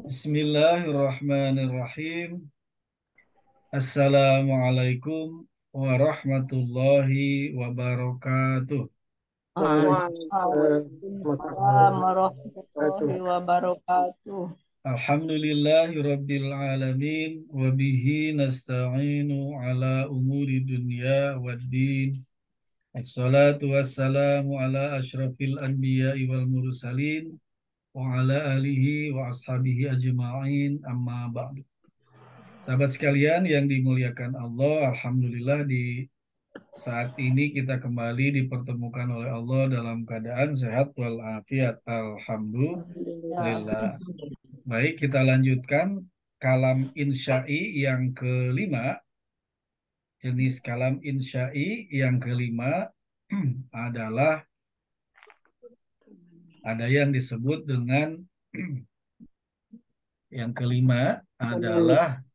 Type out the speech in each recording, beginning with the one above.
Bismillahirrahmanirrahim. Assalamualaikum warahmatullahi wabarakatuh. Waalaikumsalam warahmatullahi wabarakatuh. Alhamdulillahirabbil alamin wa bihi nasta'inu ala umuri dunya waddin. Assalatu wassalamu ala asyrafil anbiya'i wal mursalin wa ala alihi wa ashabihi ajma'in amma ba'du. Sahabat sekalian yang dimuliakan Allah, Alhamdulillah di saat ini kita kembali dipertemukan oleh Allah dalam keadaan sehat walafiat. Alhamdulillah. Alhamdulillah. Baik, kita lanjutkan kalam insya'i yang kelima. Jenis kalam insya'i yang kelima adalah ada yang disebut dengan yang kelima adalah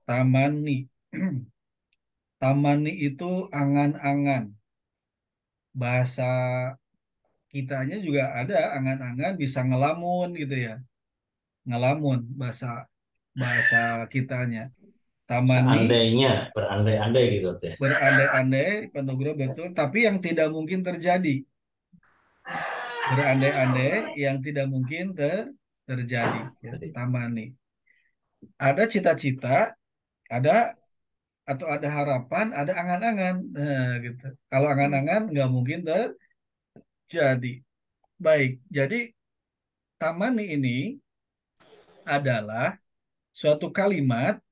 tamani. Tamani itu angan-angan. Bahasa kitanya juga ada angan-angan bisa ngelamun gitu ya. Ngelamun bahasa bahasa kitanya. Tamani Seandainya berandai-andai gitu teh. berandai-andai Pak betul, tapi yang tidak mungkin terjadi. Berandai-andai yang tidak mungkin terjadi ya. Tamani. Ada cita-cita, ada atau ada harapan, ada angan-angan. Nah, gitu. Kalau angan-angan nggak mungkin terjadi. Baik, jadi tamani ini adalah suatu kalimat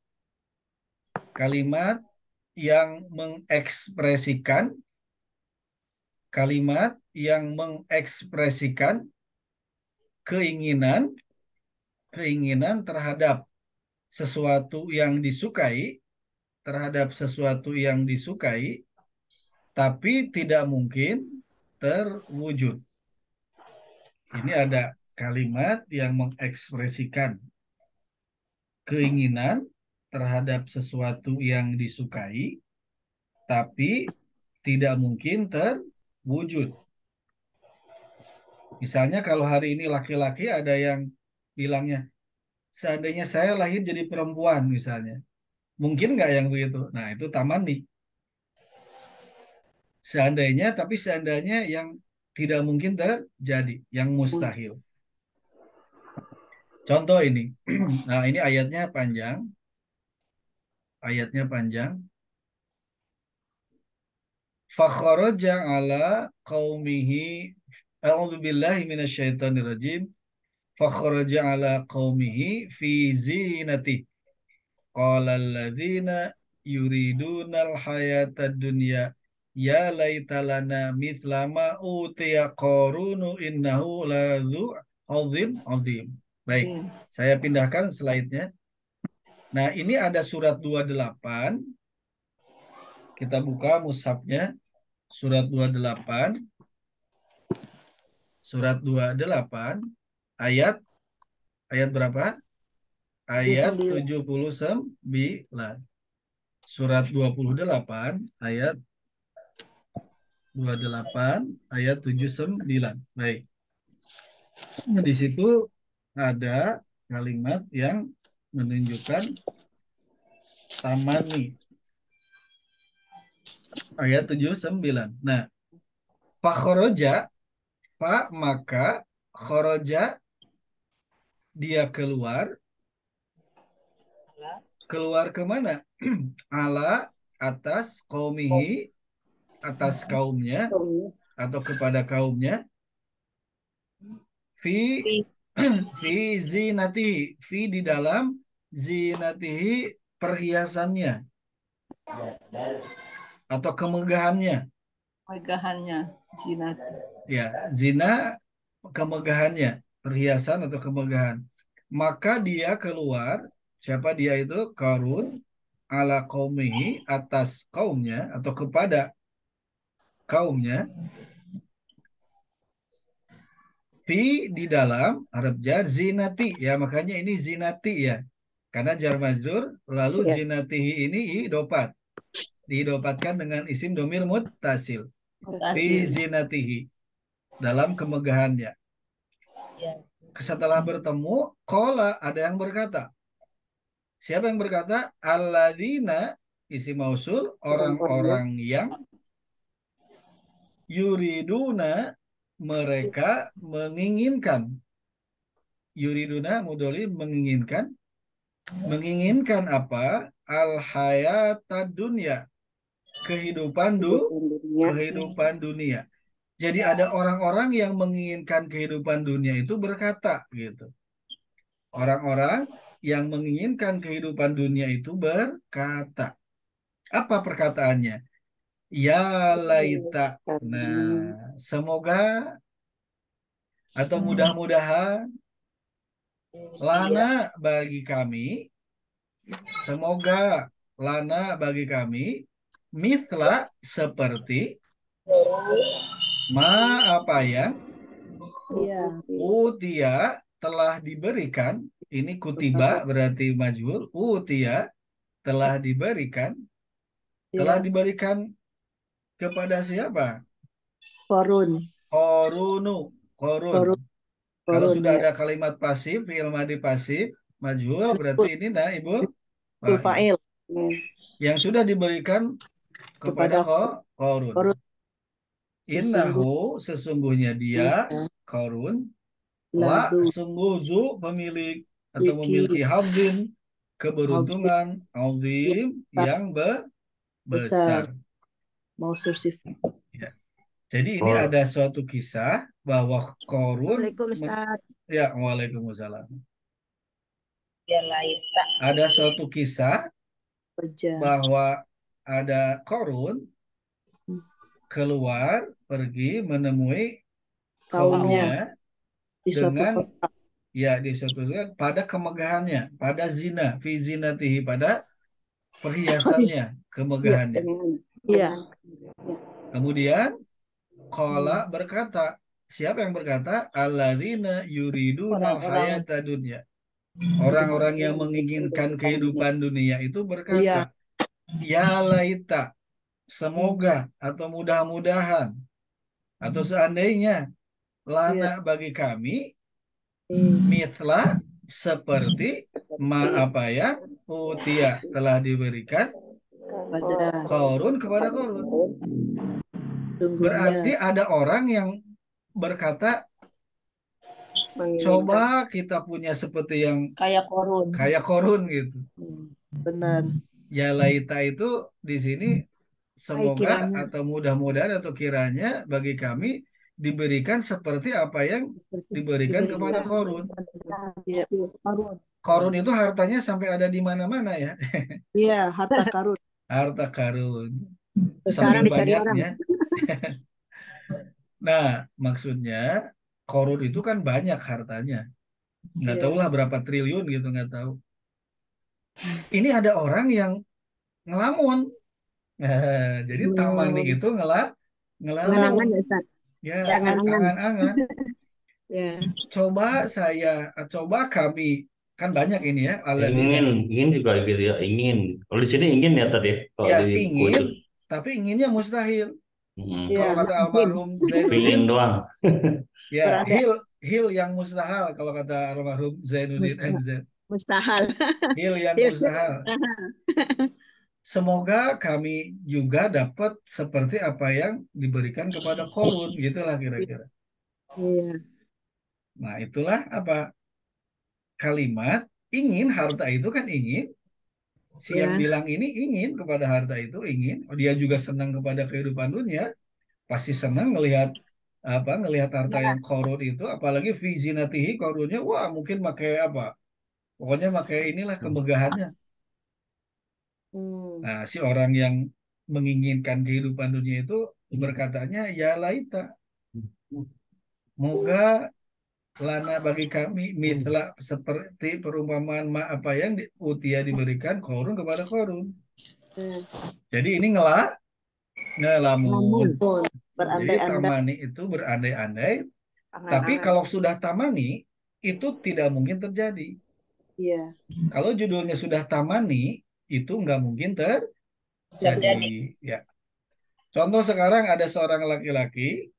yang mengekspresikan keinginan keinginan terhadap sesuatu yang disukai tapi tidak mungkin terwujud. Ini ada kalimat yang mengekspresikan keinginan terhadap sesuatu yang disukai tapi tidak mungkin terwujud. Misalnya kalau hari ini laki-laki ada yang bilangnya, seandainya saya lahir jadi perempuan misalnya. Mungkin nggak yang begitu? Nah, itu tamani. Seandainya, tapi seandainya yang tidak mungkin terjadi, yang mustahil. Contoh ini. Nah, ini ayatnya panjang. Ayatnya panjang. Fakharaja ala qaumihi. A'udzu billahi minasyaitonir rajim. Fakharaja ala qaumihi fi zinati. Qala alladzina yuridunal hayatad dunya ya laita lana mithla ma utiya qarunu innahu ladzu hadzin azim. Baik, saya pindahkan slide-nya. Nah, ini ada surat 28. Kita buka mushafnya. Surat 28. Surat 28 ayat ayat berapa? Ayat 79. Surat 28 ayat 28 ayat 79. Baik. Nah, di situ ada kalimat yang menunjukkan tamani. Ayat 79. Nah, fa khoroja, fa maka khoroja dia keluar. Keluar kemana? Ala atas qaumihi, atas kaumnya atau kepada kaumnya. Fi fi zinatihi, fi di dalam zinatihi perhiasannya atau kemegahannya. Megahannya zinat. Ya, zina kemegahannya, perhiasan atau kemegahan. Maka dia keluar, siapa dia itu? Qarun ala qaumihi atas kaumnya atau kepada kaumnya. Fi di dalam harap jar zinati ya, makanya ini zinati ya. Karena jar majrur lalu Ya. zinatihi ini idopat. Didopatkan dengan isim domir muttasil. Fi Makasih. zinatihi dalam kemegahannya. Ya. setelah bertemu, qala ada yang berkata. Siapa yang berkata? Alladzina, isi mausul, orang-orang yang yuriduna, mereka menginginkan. Yuriduna mudhari menginginkan. Menginginkan apa? Al hayata dunya, kehidupan kehidupan dunia. Jadi ada orang-orang yang menginginkan kehidupan dunia itu berkata gitu. Orang-orang yang menginginkan kehidupan dunia itu berkata. Apa perkataannya? Ya laita. Nah, semoga atau mudah-mudahan lana bagi kami, semoga lana bagi kami, mitla seperti ma apa yang Iya. utia telah diberikan. Ini kutiba berarti majhul. Utia telah diberikan. Telah Iya. diberikan kepada siapa? Korun. Korunu. Korun. Korun. Kalau Korun sudah ya. ada kalimat pasif, fi'il madhi pasif, majhul, berarti ini naibul fa'il. Fa'il. Yang sudah diberikan kepada Kepada Korun. Korun. Innahu, sesungguhnya dia, Korun, la Ladu. sungguh zu pemilik atau memiliki hadzin, keberuntungan, azim, yang Besar. besar. Mausuf sifat. Ya. Jadi ini Oh, ada suatu kisah bahwa Korun, Waalaikumsalam. ya, waalaikumsalam. Ya laita. Ada suatu kisah Wajah. bahwa ada Korun keluar pergi menemui Kaumnya kaumnya di suatu dengan kota. ya di suatu pada kemegahannya, pada zina, fi zinatihi, pada perhiasannya, kemegahannya. Iya. Kemudian qala berkata, siapa yang berkata? Alladzina yuridunal Orang-orang hayata dunya. Orang-orang yang menginginkan kehidupan dunia itu Iya. berkata, ya laita, semoga atau mudah-mudahan atau seandainya Iya. lana bagi kami Hmm. mithla seperti ma apa ya utia telah diberikan Pada Korun kepada Korun. Berarti sungguhnya. ada orang yang berkata, coba kita punya seperti yang kayak korun. kayak Korun gitu. Benar. Ya laita itu di sini semoga atau mudah-mudahan atau kiranya bagi kami diberikan seperti apa yang diberikan kepada Korun. Iya. Korun itu hartanya sampai ada di mana-mana ya. Iya, harta karun. Harta karun. Sekarang Saking dicari orang. banyaknya. Nah, maksudnya Korun itu kan banyak hartanya. Nggak Iya. tahu lah berapa triliun gitu, nggak tahu. Ini ada orang yang ngelamun. Jadi Tamani itu ngelamun. Angan-angan ya, Ustaz? Ya, Angan-angan. angan-angan. Ya. Coba kami, kan banyak ini ya, alladzina. ingin juga gitu ya, ingin. Kalau di sini ingin ya tadi, kalau Ya, di buku ingin, itu. tapi inginnya mustahil. Hmm. Kalau Iya. kata Mungkin. almarhum Zainuddin, Pingin doang. ya Berada hil yang mustahil kalau kata almarhum Zainuddin MZ. mustahil. Hil yang mustahil. Semoga kami juga dapat seperti apa yang diberikan kepada Korun, gitulah kira-kira. Iya. Nah, itulah apa kalimat ingin, harta itu kan ingin. Si yang Ya. bilang ini ingin kepada harta itu ingin. Oh, dia juga senang kepada kehidupan dunia. Pasti senang ngelihat harta yang Korun itu, apalagi vizinatihi Korunnya, wah mungkin pakai apa? Pokoknya pakai inilah kemegahannya. Hmm. Nah, si orang yang menginginkan kehidupan dunia itu berkatanya ya laita. Moga lana bagi kami mitla seperti perumpamaan ma apa yang utia diberikan Korun kepada Korun. Jadi ini ngelamun. Jadi Berandai-andai. tamani itu berandai-andai. Tapi kalau sudah tamani itu tidak mungkin terjadi. Iya. Kalau judulnya sudah tamani itu nggak mungkin terjadi. Ya. Contoh sekarang ada seorang laki-laki,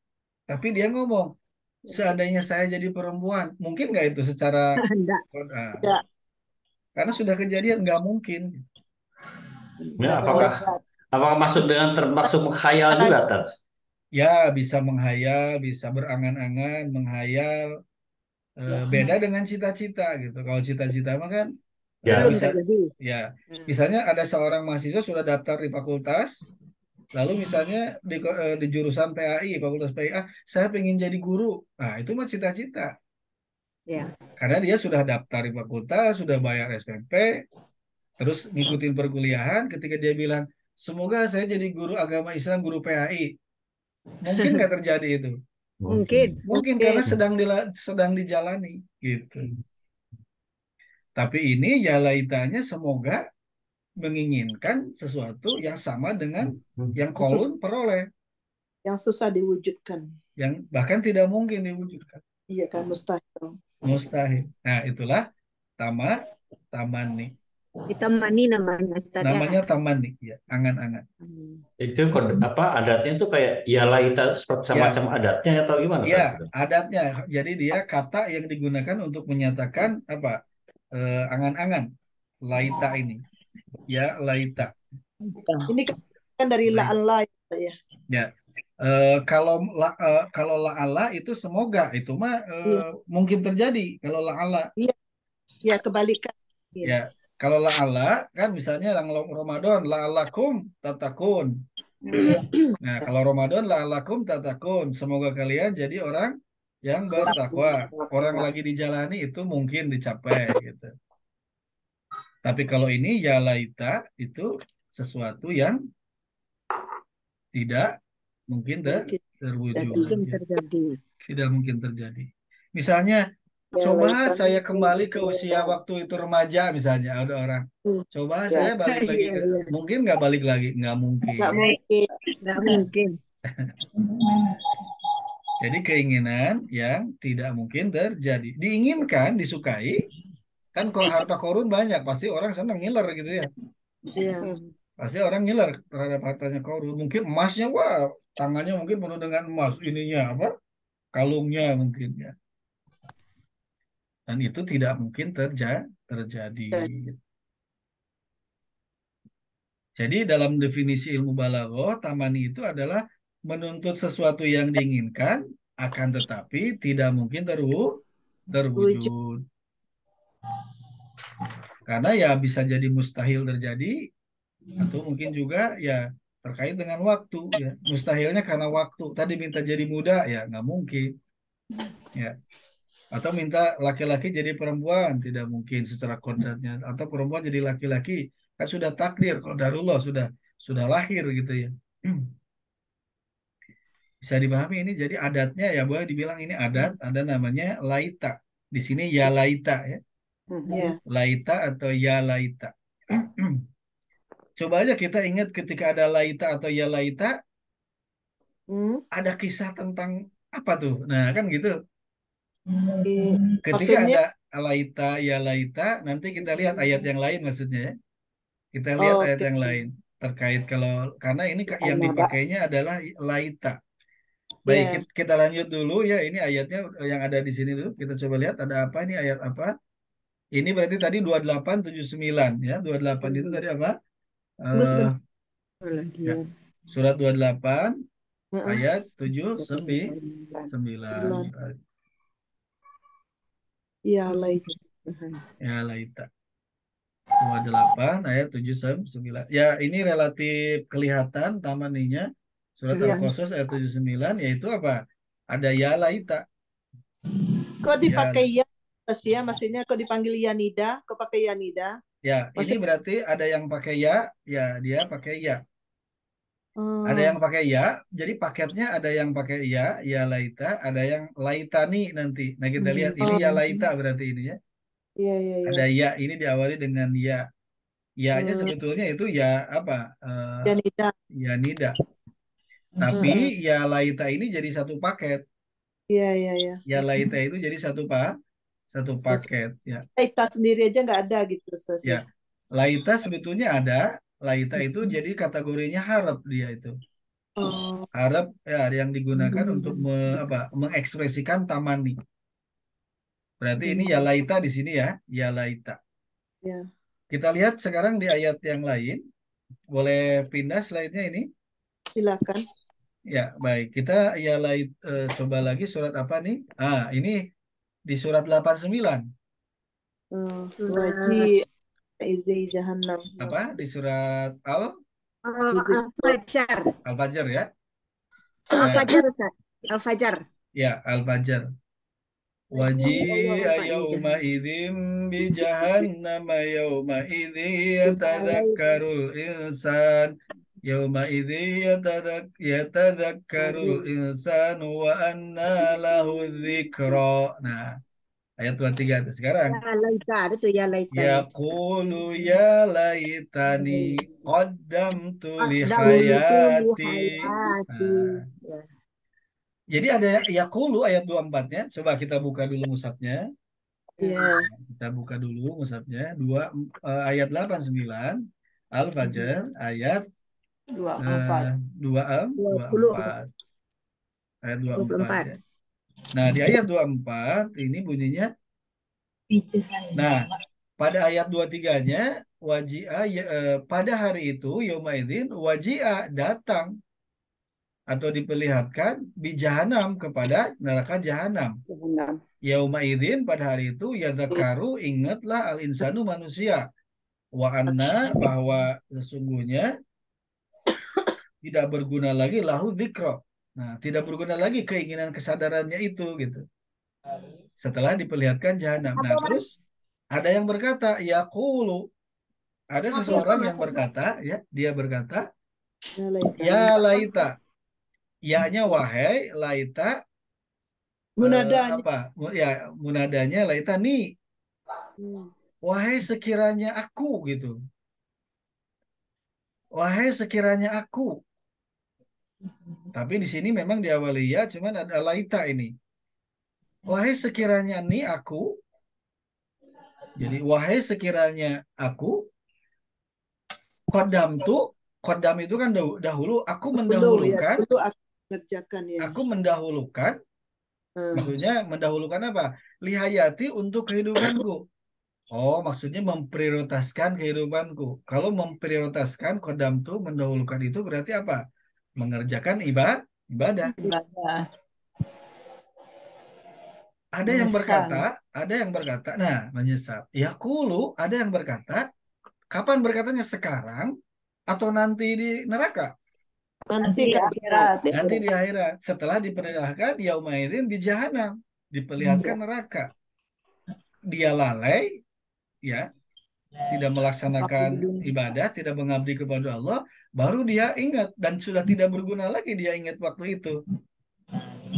tapi dia ngomong, seandainya saya jadi perempuan, mungkin nggak itu secara Enggak. ah, Ya, karena sudah kejadian nggak mungkin. Ya, udah apakah terlibat. masuk dengan termasuk khayal juga, Tats? Ya, bisa menghayal, bisa berangan-angan, menghayal. Ya, Beda dengan cita-cita gitu. Kalau cita-cita mah kan Ya, Belum bisa, terjadi. ya. hmm. Misalnya ada seorang mahasiswa sudah daftar di fakultas, lalu misalnya di jurusan PAI, Fakultas PAI, saya pengen jadi guru. Nah, itu mah cita-cita. Ya. Karena dia sudah daftar di fakultas, sudah bayar SPP, terus ngikutin perkuliahan. Ketika dia bilang, semoga saya jadi guru agama Islam, guru PAI. Mungkin nggak terjadi itu. Mungkin. Mungkin Mungkin. karena sedang dijalani gitu. Tapi ini ya laitanya semoga menginginkan sesuatu yang sama dengan yang Yang Kolun susah, peroleh, yang susah diwujudkan. yang bahkan tidak mungkin diwujudkan, Iya kan, mustahil. mustahil. Nah, itulah tama tamani. Kita mani namanya Ustaz ya. Namanya tamani, ya, angan-angan. itu kode apa adatnya itu kayak ya laita seperti Ya, semacam adatnya atau gimana, ya, Tats? adatnya. Jadi dia kata yang digunakan untuk menyatakan apa? Angan-angan. Laita ini. Ya, laita. Ini kan dari Laita. la'alla ya. Ya. Kalau la'ala itu semoga itu mah Iya, mungkin terjadi kalau la'ala. iya, iya kebalikan. Iya. Ya, kalau la'ala kan misalnya yang Ramadan la'alakum tatakun. Nah, kalau Ramadan la'alakum tatakun, semoga kalian jadi orang yang bertakwa. Orang lagi dijalani itu mungkin dicapai gitu. Tapi kalau ini ya laita itu sesuatu yang tidak mungkin Mungkin terwujud. jadi Mungkin Ya. terjadi. Tidak mungkin terjadi. Misalnya, ya coba laitanya saya kembali ke usia ya. waktu itu remaja, misalnya ada orang. Coba Ya, saya balik lagi Iya, ke, iya. mungkin nggak balik lagi, nggak nggak mungkin. mungkin. Nggak mungkin. Jadi keinginan yang tidak mungkin terjadi. Diinginkan, disukai, kan kalau harta korun banyak, pasti orang senang ngiler gitu ya. Iya. Pasti orang ngiler terhadap hartanya korun. Mungkin emasnya, wah, tangannya mungkin penuh dengan emas, ininya apa? Kalungnya mungkin ya. Dan itu tidak mungkin terjadi. Jadi dalam definisi ilmu balaghah, tamani itu adalah menuntut sesuatu yang diinginkan, akan tetapi tidak mungkin Wujud. terwujud. Karena ya bisa jadi mustahil terjadi, atau mungkin juga ya terkait dengan waktu. Ya. Mustahilnya karena waktu. Tadi minta jadi muda, ya nggak mungkin. Ya. Atau minta laki-laki jadi perempuan, tidak mungkin secara kodratnya. Atau perempuan jadi laki-laki, kan sudah takdir, qadarullah sudah lahir gitu ya. Bisa dipahami ini jadi adatnya ya boleh dibilang ini adat, ada namanya laita. Di sini ya laita ya. Ya. Laita atau ya laita. Coba aja kita ingat ketika ada laita atau ya laita, Hmm. ada kisah tentang apa tuh? Nah, kan gitu. Ketika Maksudnya, ada laita ya laita, nanti kita lihat ayat yang lain maksudnya ya. Kita lihat ayat oke. yang lain terkait kalau karena ini yang dipakainya adalah laita. Baik, Ya. kita lanjut dulu ya. Ini ayatnya yang ada di sini dulu. Kita coba lihat ada apa ini ayat apa? Ini berarti tadi 2879 ya. 28 itu tadi apa? Tunggu Eh sebentar. ya. Dia Surat 28 Heeh. ayat 79. Sembilan. Ya, laik. Ya, laita. 28 ayat 79. Ya, ini relatif kelihatan tamaninya. Surat Ya. Al-Qasas ayat 79 yaitu apa? Ada ya laita. Kok Ya, dipakai ya? Ya, maksudnya kok dipanggil Yanida? Kok pakai Yanida? ya, ini Maksud, berarti ada yang pakai ya, ya dia pakai ya. Ada yang hmm, pakai ya, jadi paketnya ada yang pakai ya, ya laita, ada yang laitani nanti. Nah kita lihat ini oh, ya laita berarti ini ya. iya, iya, iya. Ada ya, ini diawali dengan ya. Ya-nya Hmm, sebetulnya itu ya apa? Yanida. Ya nida. Tapi Heeh. ya laita ini jadi satu paket. Iya, iya, iya. Ya laita itu jadi satu paket ya. Kita sendiri aja nggak ada gitu, Ustaz, Ya. ya. Laita sebetulnya ada. Laita itu jadi kategorinya harap dia itu. Oh, Arab ya yang digunakan untuk mengekspresikan tamani. Berarti ini ya laita di sini ya, ya laita. ya. Kita lihat sekarang di ayat yang lain. Boleh pindah slide-nya ini? Silakan. Ya, baik. Kita ya coba lagi surat apa nih? Ini di surat 89. Wajib izai jahannam. Apa? Di surat Izai. Al-Fajar. Al-Fajr ya. Nah, Al-Fajar, Ustaz. Al-Fajar. ya Al-Fajr. Waji'a yawma Al-Fajar. idzin bi jahannama yawma idzi yatadzakkarul insan yawma idzi yatadzakkarul insanu wa anna lahu dzikra. Nah, ayat 23 itu sekarang. Ya laita, itu ya laita nih. Yaqulu ya laitani qaddamtu li Qaddamtu li hayati. hayati. Nah, Ya. jadi ada yaqulu ayat 24-nya. Coba kita buka dulu mushafnya. Ya. Kita buka dulu mushafnya. Ayat 89 Al-Fajr ayat 24. 24. Ayat 24 ya. 24. Nah, di ayat 24 ini bunyinya. Nah, pada ayat 23-nya pada hari itu yaumaidin waji'a datang atau diperlihatkan bi jahanam kepada neraka jahanam. Jahanam. Yaumaidin pada hari itu yadzakaru ingatlah al insanu manusia wa anna bahwa sesungguhnya tidak berguna lagi lahu dzikra. Nah, tidak berguna lagi keinginan kesadarannya itu gitu. Setelah diperlihatkan jahanam. Nah, terus ada yang berkata yaqulu, ada seseorang yang berkata ya, dia berkata Ya laita. ya laita, ya-nya wahai, laita Munadanya. apa? Ya, munadanya laita nih. Hmm. Wahai sekiranya aku gitu. Wahai sekiranya aku. Tapi di sini memang diawali ya, cuman ada laita ini. Wahai sekiranya nih aku. Jadi wahai sekiranya aku. Kodam tuh, kodam itu kan dahulu. Aku Dulu ya, mendahulukan. dulu aku kerjakan ya. Aku mendahulukan. Hmm. Maksudnya mendahulukan apa? Lihayati untuk kehidupanku. Oh, maksudnya memprioritaskan kehidupanku. Kalau memprioritaskan kodam tuh mendahulukan itu berarti apa? Mengerjakan ibadah. Ibadah. Ada yang Menyesal. berkata, nah menyesal. Ya kulu, ada yang berkata, kapan berkatanya sekarang atau nanti di neraka? Nanti Di kan. akhirat. Nanti di akhirat. Setelah diperlihatkan, yaumaidin di jahanam. Diperlihatkan neraka. Dia lalai, ya, tidak melaksanakan ibadah, tidak mengabdi kepada Allah, baru dia ingat dan sudah tidak berguna lagi dia ingat waktu itu.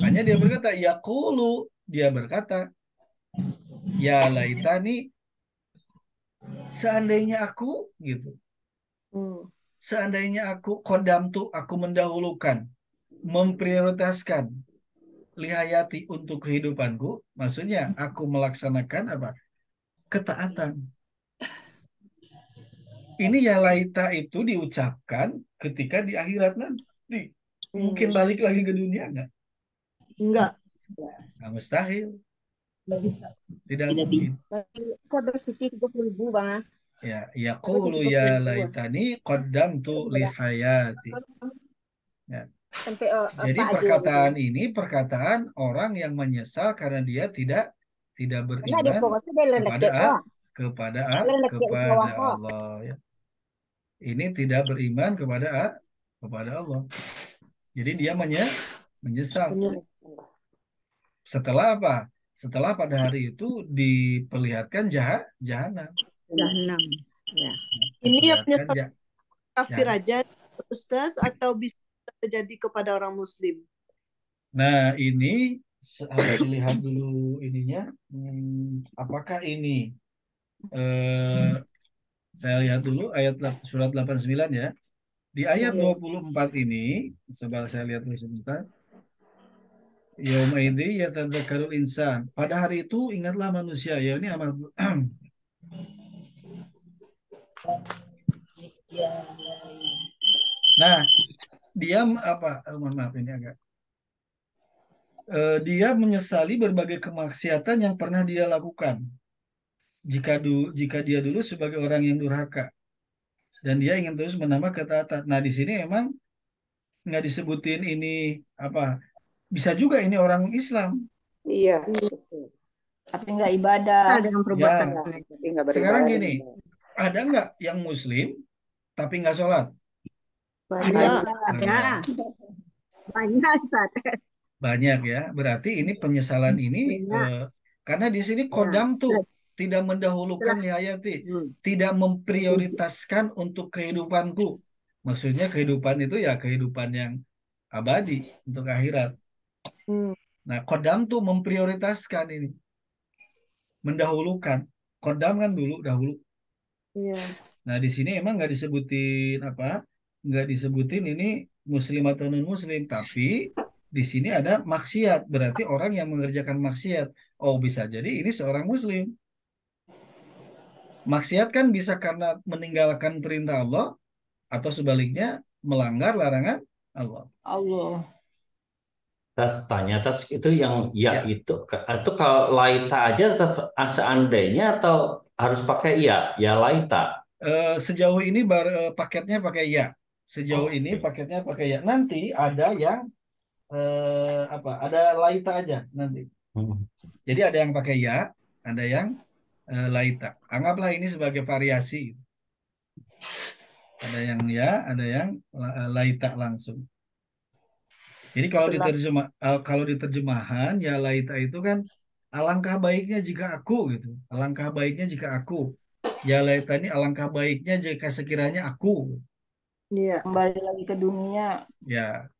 Hanya dia berkata, yaqulu, dia berkata, ya laitani, seandainya aku gitu. Hmm. Seandainya aku kodam tuh aku mendahulukan, memprioritaskan lihayati untuk kehidupanku, maksudnya aku melaksanakan apa? Ketaatan. Ini ya laita itu diucapkan ketika di akhirat nanti. Mungkin balik lagi ke dunia enggak? Enggak. Nah, mustahil. Tidak bisa. Tidak Tidak mungkin. Kok bersuci 30.000 Bang? Ya, yaqulu ya laitani qaddamtu li hayati. Ya. Sampai Jadi Pak Ajo perkataan itu. ini perkataan orang yang menyesal karena dia tidak Karena di beriman pokok itu dia lenek kepada kok. kepada Lenek ke bawah kok. Allah ya. Ini tidak beriman kepada Allah. Jadi dia menyesal. Setelah apa? Setelah pada hari itu diperlihatkan jahanam. Jahanam. Ya. Ini yang Diperlihatkan menyesal kafir ya. aja, Ustaz, atau bisa terjadi kepada orang Muslim? Nah, ini harus dilihat dulu ininya. Apakah ini saya lihat dulu ayat surat 89 ya. Di ayat 24 ini, coba saya lihat dulu sebentar. Yaumaidzi yatadzakkarul insan. Pada hari itu ingatlah manusia. Ya ini amal. Nah, dia mohon maaf ini agak dia menyesali berbagai kemaksiatan yang pernah dia lakukan jika dia dulu sebagai orang yang durhaka dan dia ingin terus menambah ketaatan. Nah, di sini emang nggak disebutin ini apa, bisa juga ini orang Islam. Iya, betul. Tapi nggak ibadah. dengan perbuatan. Tapi nggak Sekarang beribadah. gini, ada nggak yang Muslim tapi nggak sholat? Banyak. Ada. Banyak, Ustaz. Banyak ya. Berarti ini penyesalan ini Banyak. karena di sini Ya. kodam tuh tidak mendahulukan lihayati, tidak memprioritaskan untuk kehidupanku. Maksudnya kehidupan itu ya kehidupan yang abadi untuk akhirat. Hmm. Nah, kodam tuh memprioritaskan ini, mendahulukan. Kodam kan dahulu. Iya. Nah, di sini emang nggak disebutin nggak disebutin ini Muslim atau non Muslim, tapi di sini ada maksiat, berarti orang yang mengerjakan maksiat. Oh, bisa jadi ini seorang Muslim. Maksiat kan bisa karena meninggalkan perintah Allah atau sebaliknya melanggar larangan Allah. Allah. Tas tanya tas itu yang ya Ya. itu kalau laita aja tetap seandainya atau harus pakai ya laita. Sejauh ini paketnya pakai ya. Sejauh ini Oke. paketnya pakai ya. Nanti ada yang ada laita aja nanti. Hmm. Jadi ada yang pakai ya, ada yang laita. Anggaplah ini sebagai variasi. Ada yang ya, ada yang laita langsung. Jadi kalau diterjemahan ya laita itu kan alangkah baiknya jika aku gitu. Alangkah baiknya jika aku. Ya laita ini alangkah baiknya jika sekiranya aku. Iya. Kembali lagi ke dunia. Ya,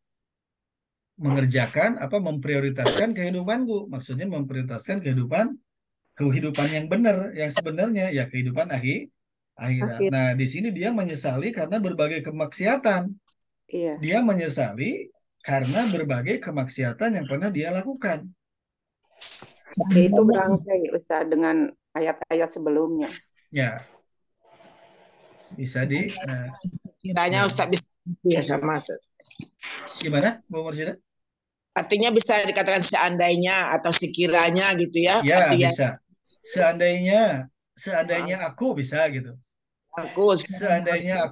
memprioritaskan kehidupanku. Maksudnya memprioritaskan kehidupan yang benar, yang sebenarnya ya kehidupan akhirat. Akhir. Nah, di sini dia menyesali karena berbagai kemaksiatan. Iya. Dia menyesali karena berbagai kemaksiatan yang pernah dia lakukan. Itu berangkai Ustaz dengan ayat-ayat sebelumnya. Ya, bisa Kiranya ya. Ustaz bisa ya sama Ustaz. Gimana, Bu Mursida? Artinya bisa dikatakan seandainya atau sekiranya gitu ya. Ya, Artinya bisa. Seandainya aku bisa gitu. aku Seandainya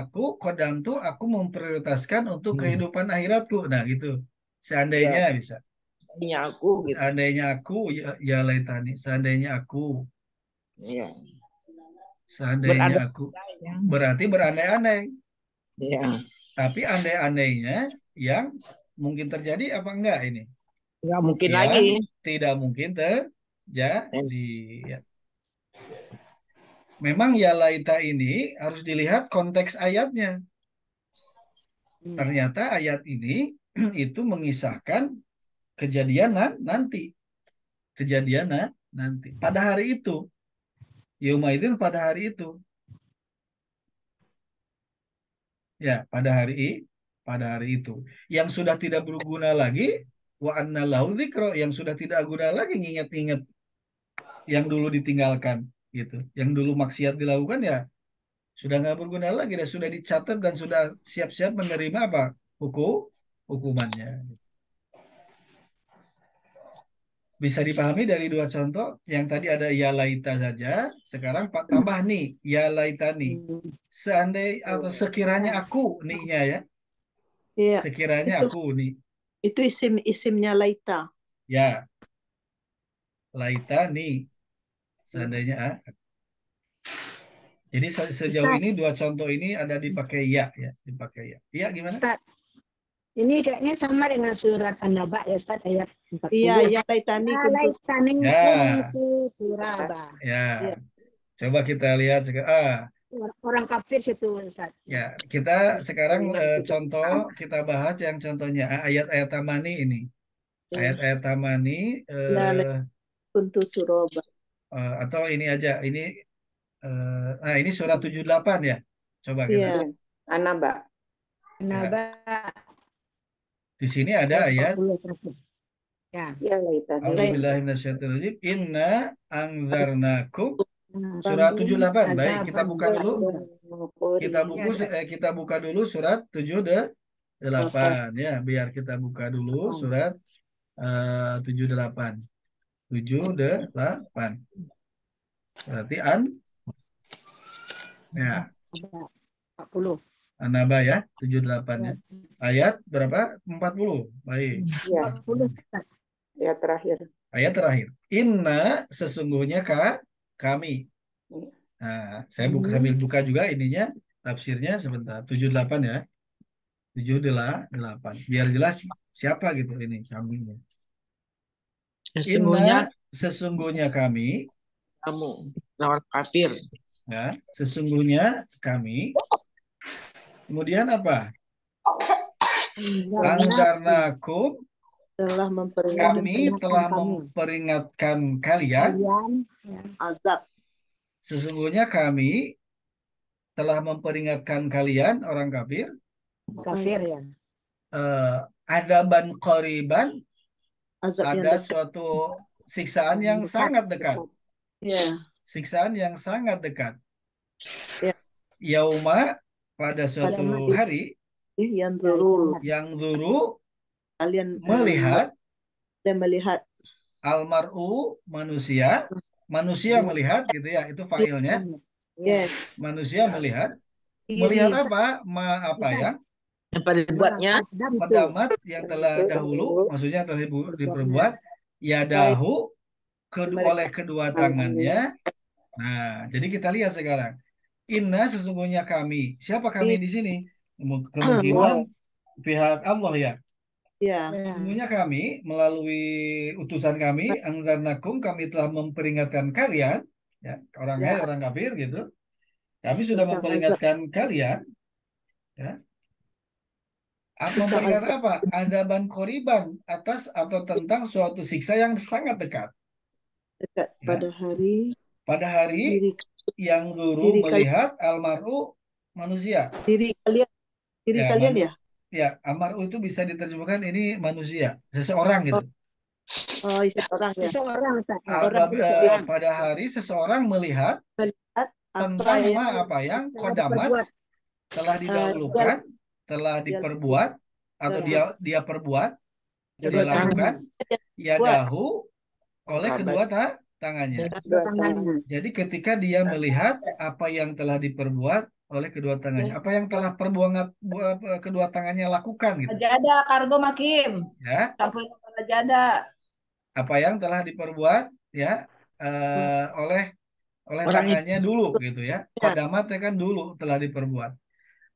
aku kodam tuh aku memprioritaskan untuk kehidupan akhiratku. Nah, gitu. Seandainya ya, bisa. seandainya aku gitu. Seandainya aku ya laitani. Seandainya aku. Ya. Seandainya Berandai aku. ya. Berarti berandai-andai. Ya. Tapi andai-andainya yang mungkin terjadi apa enggak ini? Nggak mungkin Yang lagi. tidak mungkin terjadi. Ya. Memang ya laita ini harus dilihat konteks ayatnya. Ternyata ayat ini itu mengisahkan kejadian nanti. Kejadian nanti. Pada hari itu. Yaumaidin pada hari itu. Ya, pada hari itu. Yang sudah tidak berguna lagi, wa anna lahu dzikra, yang sudah tidak guna lagi nginget-nginget yang dulu ditinggalkan gitu. Yang dulu maksiat dilakukan ya sudah nggak berguna lagi, dan sudah dicatat dan sudah siap-siap menerima apa? Hukumannya. Bisa dipahami dari dua contoh. Yang tadi ada ya laita saja, sekarang tambah nih ya laitani. Seandai atau sekiranya aku nih-nya ya. Iya. Sekiranya Itu, aku nih. itu isimnya Laita. Ya, laita nih. Seandainya Jadi sejauh Ustaz. ini dua contoh ini ada dipakai ya, dipakai ya. Iya gimana? Ustaz, ini kayaknya sama dengan surat An-Naba ya Ustaz, ayat 40. Iya, ya Laitani kuntu. Laitani Ya. kuntu turaba. Ya. Iya. Coba kita lihat sekarang. Orang kafir situ Ustaz. Ya, kita sekarang contoh kita bahas yang contohnya ayat-ayat tamani ini. Ayat-ayat tamani Ya kuntu turoba. atau ini aja, ini nah ini surat 78 ya. Coba kita. Iya. An-Naba. Naba Di sini ada ayat 40. Ya. Ya laitani. A'udzubillahi minasyaitonirrajim. Inna angzarnakum Surat Rabbun 78. Baik, kita azaban buka dulu. Kita Ya, Ustaz. kita buka dulu surat 78 ya, biar kita buka dulu surat 78. 78. Berarti ya, Ada 40. An-Naba ya, 78 ya. Ayat berapa? 40. Baik. Ya, 40, Ustaz. ya terakhir. Ayat terakhir. Inna sesungguhnya kami. Nah, saya sambil buka juga ininya tafsirnya sebentar. 78 ya. 78. Biar jelas siapa gitu ini kambingnya. Sesungguhnya Inna sesungguhnya kami kamu orang kafir. ya, sesungguhnya kami. Kemudian apa? Anggarnakum Telah memperingatkan kami telah memperingatkan kalian. Ya. azab. Sesungguhnya kami telah memperingatkan kalian orang kafir Kafir ya. adaban qoriban, Azab yang ada dekat. suatu siksaan yang sangat dekat. Ya. Siksaan yang sangat dekat. Ya. Yauma pada suatu hari Yang zuru. yang zuru Kalian melihat melihat almar'u manusia melihat gitu ya, itu failnya. ya Manusia melihat diri apa? Apa yang Yang pada dibuatnya qadamat yang telah dahulu, maksudnya telah diperbuat yadahu oleh kedua tangannya. Nah, jadi kita lihat sekarang. Inna sesungguhnya kami. Siapa kami di sini? Kemungkinan pihak Allah ya. ya Sesungguhnya kami melalui utusan kami, anggarnakum, kami telah memperingatkan kalian, ya, orang kafir gitu. Kami sudah Tentang memperingatkan kalian, ya. Memperingatkan apa? Adaban qoriban, atas atau tentang suatu siksa yang sangat dekat. dekat Ya. pada hari Pada hari yang guru diri melihat almaru manusia. diri Ya, kalian ya. Ya, almaru itu bisa diterjemahkan ini manusia, seseorang gitu. Oh, orang ya. Seseorang, Ustaz. Pada hari seseorang melihat Melihat tentang apa yang telah kodamat diperbuat. telah didahulukan, telah diperbuat atau dia perbuat, dia lakukan, yadahu oleh kedua tangannya. Jadi ketika dia melihat apa yang telah diperbuat oleh kedua tangannya, apa yang telah kedua tangannya lakukan gitu. Jada kargo makim. Ya. Sampai jada. Apa yang telah diperbuat ya oleh tangannya dulu gitu ya. Kodamat kan dulu telah diperbuat.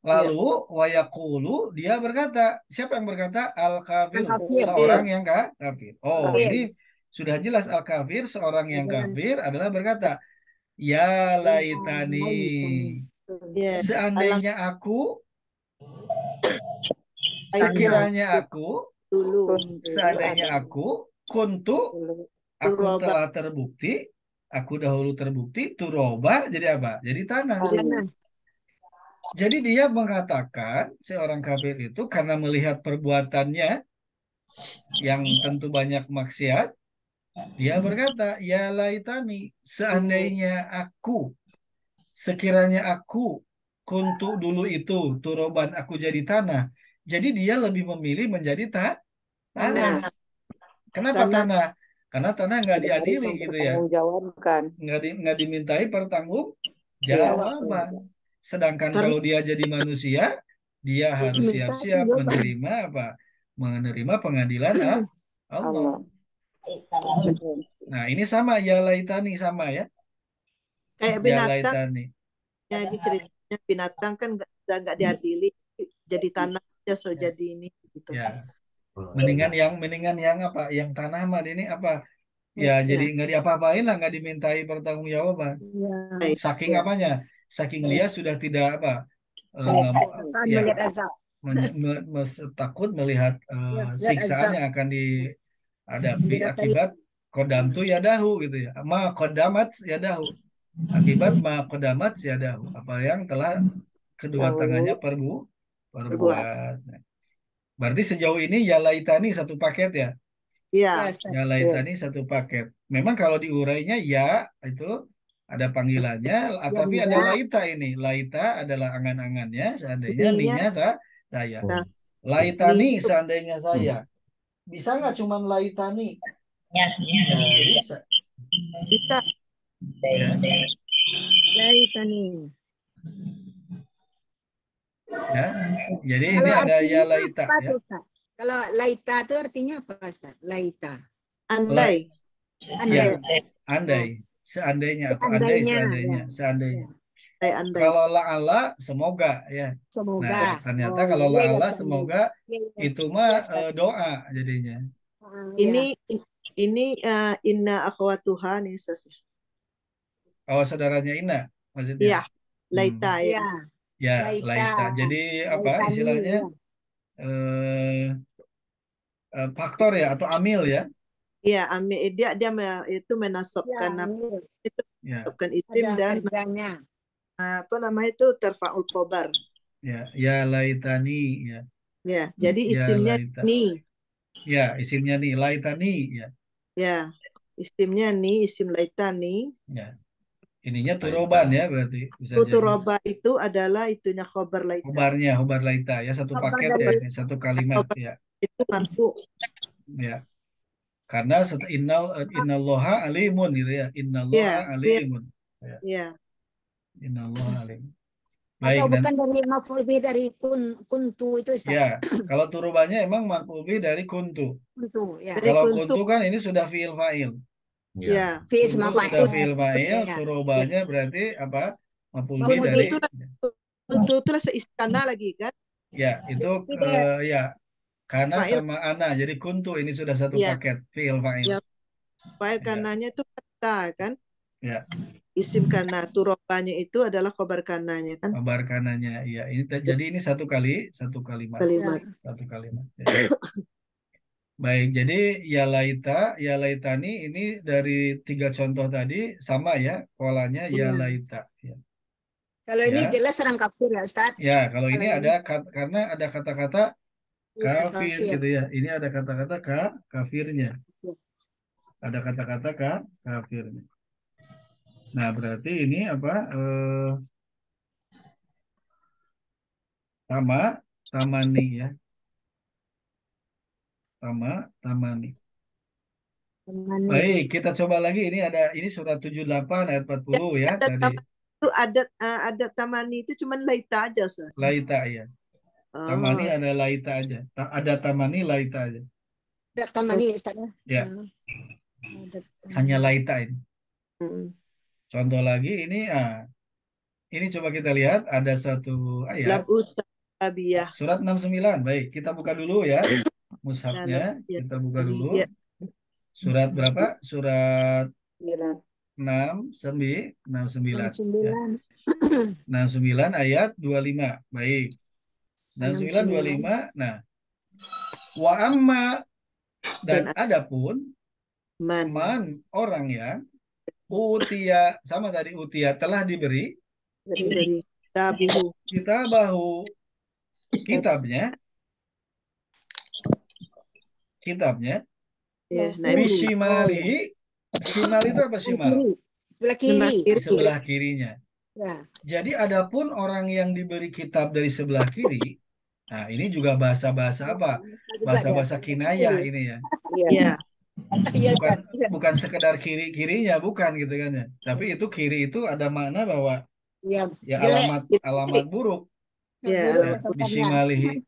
Lalu wayakulu dia berkata, siapa yang berkata? Al-kafir, seorang yang kafir. Oh, ini sudah jelas al-kafir, seorang yang kafir adalah berkata, ya laitani, seandainya aku, sekiranya aku, seandainya aku, aku telah terbukti, aku dahulu terbukti, turoba, jadi apa? Jadi tanah. Jadi dia mengatakan, seorang kafir itu karena melihat perbuatannya yang tentu banyak maksiat, dia berkata, ya laitani, seandainya aku, sekiranya aku, kuntu dulu itu, turoban aku jadi tanah. Jadi dia lebih memilih menjadi tanah. Kenapa tanah? Karena tanah nggak diadili gitu ya. Nggak dimintai pertanggungjawaban. Sedangkan kalau dia jadi manusia, dia harus siap-siap menerima pengadilan Allah. Nah, ini sama ya laitani, sama ya. Kayak binatang. Jadi ceritanya binatang kan nggak diadili, jadi tanah aja so jadi ini gitu. Ya. Mendingan yang apa? Yang tanaman ini apa? Ya, jadi nggak diapa-apain lah, nggak dimintai pertanggungjawaban. Saking apanya? Saking dia sudah tidak apa? Takut melihat siksaan yang akan dihadapi akibat kodamtu yadahu gitu ya. Ma kodamat yadahu. Akibat ma kodamat yadahu. Apa yang telah kedua tangannya perbuat. Berarti sejauh ini ya laitani satu paket ya. Iya. Ya laitani satu paket. Memang kalau diurainya ya itu Ada panggilannya, tapi ada enggak. laita ini. Laita adalah angan-angannya, seandainya Ininya, ninya saya. nah, Laitani ini itu seandainya saya. Bisa nggak cuman laitani? Nggak bisa. bisa. Ya. Laitani. Ya. Jadi ini Kalau ada ya artinya laita apa ya. tuh, Ustaz? Kalau laita itu artinya apa, Ustaz? Laita. Andai. Ya, Andai. andai, seandainya atau andai Seandainya, seandainya. Andai. Kalau la'alla semoga ya. Semoga. Nah, ternyata Oh, kalau iya, la'alla Ustaz. semoga Iya, iya. itu mah Iya, Ustaz. doa jadinya. Ini inna akhwatuha nih Ustaz. Oh, saudaranya Ina maksudnya. Iya, laita ya. Iya. Ya, Laita. laita. Jadi apa Laitani, istilahnya? ya. Faktor ya atau amil ya. Iya, dia itu Ya, menasabkan amil. itu Ya, menasabkan isim Ada dan kerjanya. apa namanya itu terfa'ul khobar. ya laitani ya. Ya, jadi Ya isimnya laita. ni. Ya, isimnya nih laitani ya. Ya, isimnya ni, isim laita ni. Ya. Ininya turoban ya berarti bisa jadi. Turoba itu adalah itunya khobar laita. Khobar laita ya, satu Khobar paket ya, dari- ini, satu kalimat ya. Itu marfu. Ya. Karena innallaha alimun gitu ya. Innallaha Ya, alimun. Ya. ya. Innallaha alim. Atau Baik, bukan dari maf'ul bih dari kuntu itu, Ustaz. ya. Kalau turubannya emang maf'ul bih dari kuntu. Kuntu, ya. Dari Kalau kuntu. kuntu kan ini sudah fi'il fa'il. Ya. Fi Kuntu isma sudah fa'il. fi'il fa'il, Ya. turubanya berarti apa? Maf'ul bih Kuntu dari itu itulah seistana lagi kan? ya, itu ya. Karena Fa'il. sama ana, jadi kuntu ini sudah satu Ya. paket fi'il fa'il. Ya. Fa'il Ya. kananya itu kata kan? Ya. Isim kana, turobanya itu adalah khobar kananya kan? Kabar kanannya, iya. Jadi ini satu kalimat. Kalimat. Satu kalimat. Ya. Baik, jadi ya laitani ini dari 3 contoh tadi sama ya polanya ya Iya. laita. Ya. Kalau ini Ya. jelas orang kafir ya, Ustaz. Ya, kalau ini Kalau ada karena ada kata-kata Iya, kafir kafir. gitu ya. Ini ada kata-kata kafirnya. Iya. Ada kata-kata kafirnya. Nah, berarti ini apa? Tamani ya. Tamani. Temani. Baik, kita coba lagi. Ini surat 78 ayat 40 ya Ada tadi. itu ada tamani itu cuman laita aja Ustaz. Laita ya. Oh. Tamani ada laita aja. Ada tamani laita aja. Ada temani, Ustaz. Ya. Ada Hanya laita ini. Hmm. Contoh lagi ini coba kita lihat ada satu Lam ayat. utabiyah. Surat 69. Baik, kita buka dulu ya. Mushafnya Ya, kita buka dulu. ya. Surat berapa? Surat 9. 69 ya. 69. 69 ayat 25. Baik. 69 25. Nah, wa amma dan adapun man orang yang utia sama tadi utia telah diberi Dari kitabahu kitabnya ya, nah, bisimali. Simal itu apa simal? Sebelah kiri. Di sebelah kirinya. Ya. Jadi adapun orang yang diberi kitab dari sebelah kiri, nah ini juga bahasa-bahasa apa? Bahasa-bahasa kinayah ini ya. ya. Bukan sekedar kiri-kirinya, bukan gitu kan ya. Tapi itu kiri itu ada makna bahwa Ya, ya jelek. alamat buruk. Ya. Ya, bisimalihi.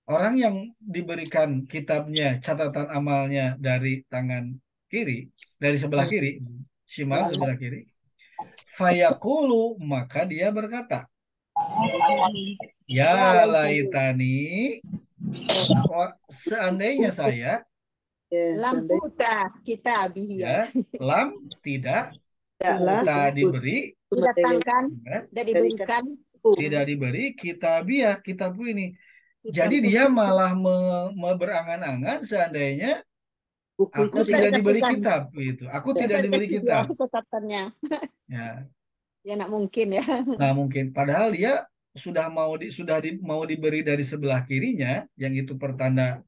Orang yang diberikan kitabnya, catatan amalnya dari tangan kiri, dari sebelah kiri, shimal sebelah kiri, fayaqulu maka dia berkata, ya laitani, seandainya saya, Lampu kita ya, lam tidak, uta diberi, didatangkan, ya, tidak diberikan. tidak diberi kitabku ini. Jadi dia malah berangan-angan seandainya aku tidak diberi kitab gitu. Aku tidak diberi kitab. Catatannya. Ya. Ya nak mungkin ya. Nah, mungkin padahal dia sudah mau diberi dari sebelah kirinya yang itu pertanda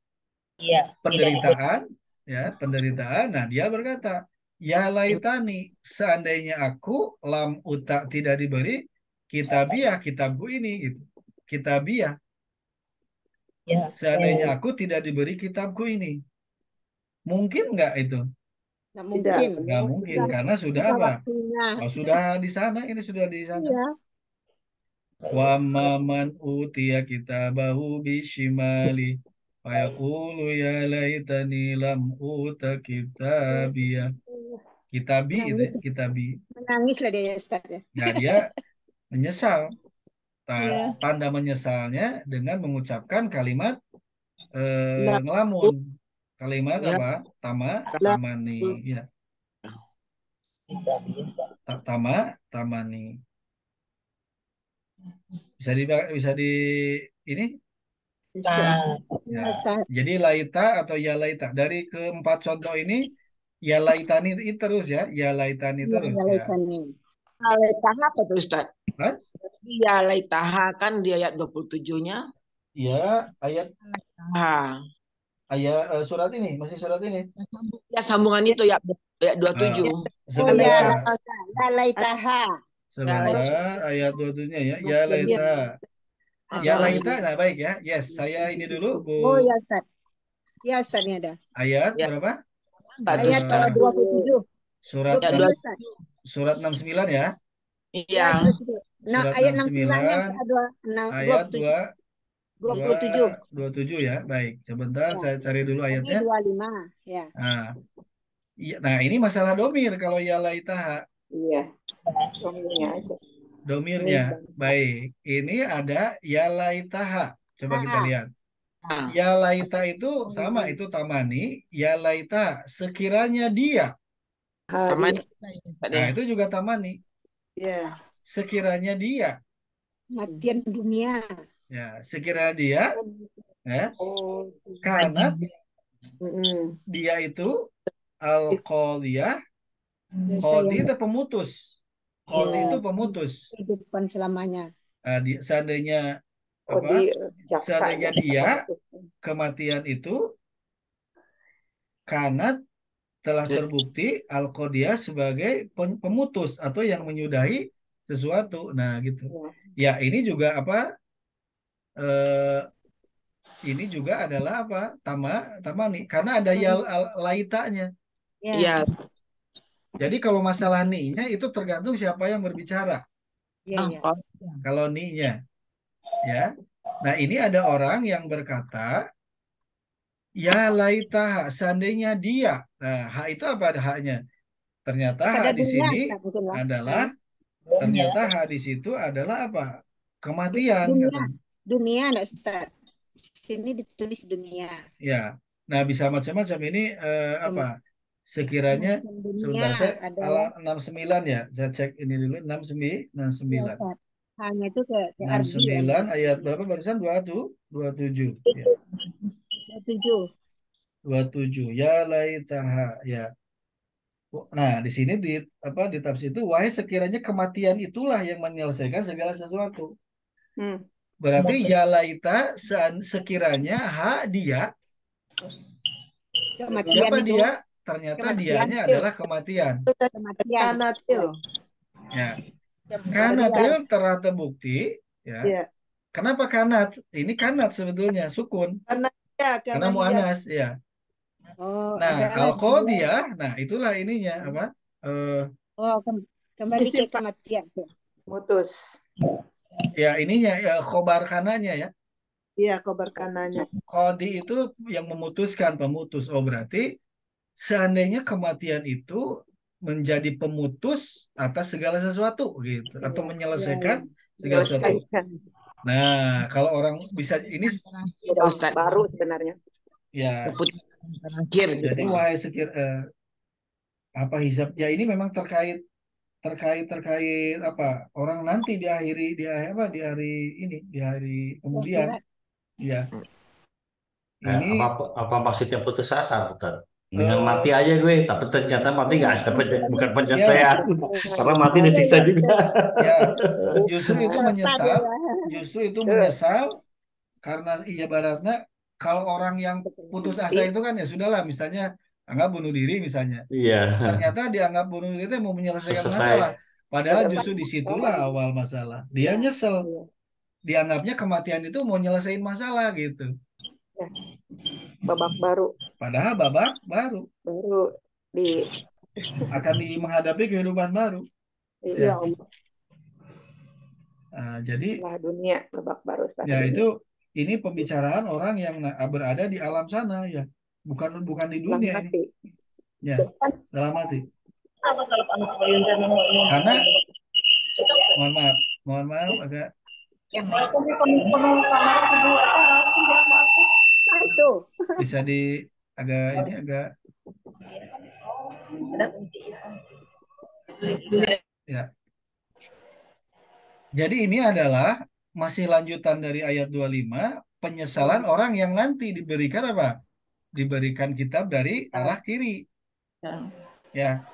penderitaan, ya, penderitaan. Nah, dia berkata, Ya laitani, seandainya aku lam uta tidak diberi kitabiah, kitabku ini gitu. Kitabiah, Ya. seandainya aku tidak diberi kitabku ini. Mungkin nggak itu? Nggak Tidak. mungkin. Nggak mungkin, Sudah, karena sudah sudah apa? waktunya. Oh, sudah di sana, ini sudah di sana. Iya. Wa man utiya kitabahu bishimali fayaqulu ya laitani lam uta kitabiyah. Kitabi itu ya, Menangis, kitabi. menangis lah dia ya Ustaz ya. Ya dia menyesal. Iya. Tanda menyesalnya dengan mengucapkan kalimat Nah, ngelamun. Kalimat Ya. apa? Tamani. Ya. Tamani. Bisa di ini insya Allah. ya. Iya, Ustaz. Jadi laita atau ya laita. Dari keempat contoh ini ya laitani itu terus ya. Ya laitani Iya, terus ya ya. laitani. Laitaha apa tuh Ustaz? Hah? Ya laitaha kan di ayat 27-nya. Ya ayat surat ini masih surat ini. Ya sambungan itu ya ayat 27. Oh Sebentar. ya, ya laitaha. Sebentar ayat 27-nya ya. Ya laita. Ya laita. Nah baik ya. Yes, saya ini dulu Bu. Oh ya Ustaz. Ya Ustaz ini ada. Ayat Ya. berapa? Ayat 27. Surat 27 Ustaz. surat 69 ya. Iya. Nah, Surat ayat 69, 69 ada ayat 27. 27 ya. Baik, sebentar Ya. saya cari dulu Ini ayatnya. 25 ya. Nah, nah ini masalah domir kalau ya laitaha. Iya. Domirnya aja. Domirnya. Baik, ini ada ya laitaha. Coba kita lihat. Ya laita itu sama, itu tamani. Ya laita sekiranya dia. Sama Nah, itu juga tamani. Ya. Sekiranya dia. Matian dunia. Ya, sekiranya dia. Ya, Oh. karena Mm-mm. dia itu al-qadiyah. Saya Qadi itu pemutus. Qadi itu pemutus. kehidupan selamanya. Nah, seandainya Oh, apa? di jaksa Seandainya ya. dia kematian itu karena telah terbukti al-qadiyah sebagai pemutus atau yang menyudahi sesuatu. Nah, gitu. Ya, ini juga apa? Ini juga adalah apa? Tamani karena ada ya laitanya. Iya. Jadi kalau masalah ni-nya itu tergantung siapa yang berbicara. Iya, iya. Kalau ni-nya, ya. Nah ini ada orang yang berkata, ya laita seandainya dia. Nah hak itu apa ada haknya? Ternyata Pada hak di dunia, sini Ustaz, mungkin lah. adalah, ternyata hak di situ adalah apa? Kematian. Dunia, Katanya. dunia enggak Ustaz. Sini ditulis dunia. Ya. Nah bisa macam-macam ini apa? Sekiranya Dunia sebentar saya adalah 69 ya. Saya cek ini dulu 69. hanya itu ke ardi 69 ayat berapa barusan 27 ya. 27 ya laitaha ya. Nah, di sini di tafsir itu wahai sekiranya kematian itulah yang menyelesaikan segala sesuatu. Berarti ya laita sekiranya dia kematian siapa itu, dia? Ternyata dianya adalah kematian. kematian. Kanatil. Ya. Kanatil telah terbukti ya. Ya. Kenapa kanat? Ini kanat sebetulnya sukun. Karena mu'anas ya. Oh, Nah, ada al-qadiyah, nah itulah ininya apa? Kembali ke kematian. Mutus. Ya ininya ya, khobar kananya ya. Iya, khobar kananya. Qadi itu yang memutuskan, pemutus. Oh berarti seandainya kematian itu menjadi pemutus atas segala sesuatu gitu, atau menyelesaikan segala sesuatu. Nah, kalau orang bisa ini Ustaz baru sebenarnya. Ya. Terakhir. Jadi wahai apa hisab ya ini memang terkait apa orang nanti di hari ini di hari kemudian ya ini apa maksudnya putus asa Ustaz? Dengan mati aja gue, tapi ternyata mati nggak ada bukan penyelesaian, karena mati disiksa juga. Ya, justru itu menyesal karena ibaratnya kalau orang yang putus asa itu kan ya sudahlah, misalnya anggap bunuh diri misalnya. Iya. Ternyata dianggap bunuh diri itu mau menyelesaikan Selesai. masalah. Padahal Padahal justru disitulah awal masalah. Dia Iya. nyesel. Iya. Dianggapnya kematian itu mau nyelesain masalah gitu. Ya. Babak baru Padahal babak baru di akan menghadapi kehidupan baru. iya Ya. Om. Jadi Setelah dunia babak baru setelah ya dunia. itu ini pembicaraan orang yang berada di alam sana ya, bukan di Setelah dunia ini. mati. Ya, setelah mati. Apa kalau anak bayangkan mau Karena mohon maaf agak aku di penuh kamar kedua atas sudah aku. Itu. bisa agak Ada kunci. ya. Jadi ini adalah masih lanjutan dari ayat 25, penyesalan orang yang nanti diberikan apa? Diberikan kitab dari arah kiri. Ya.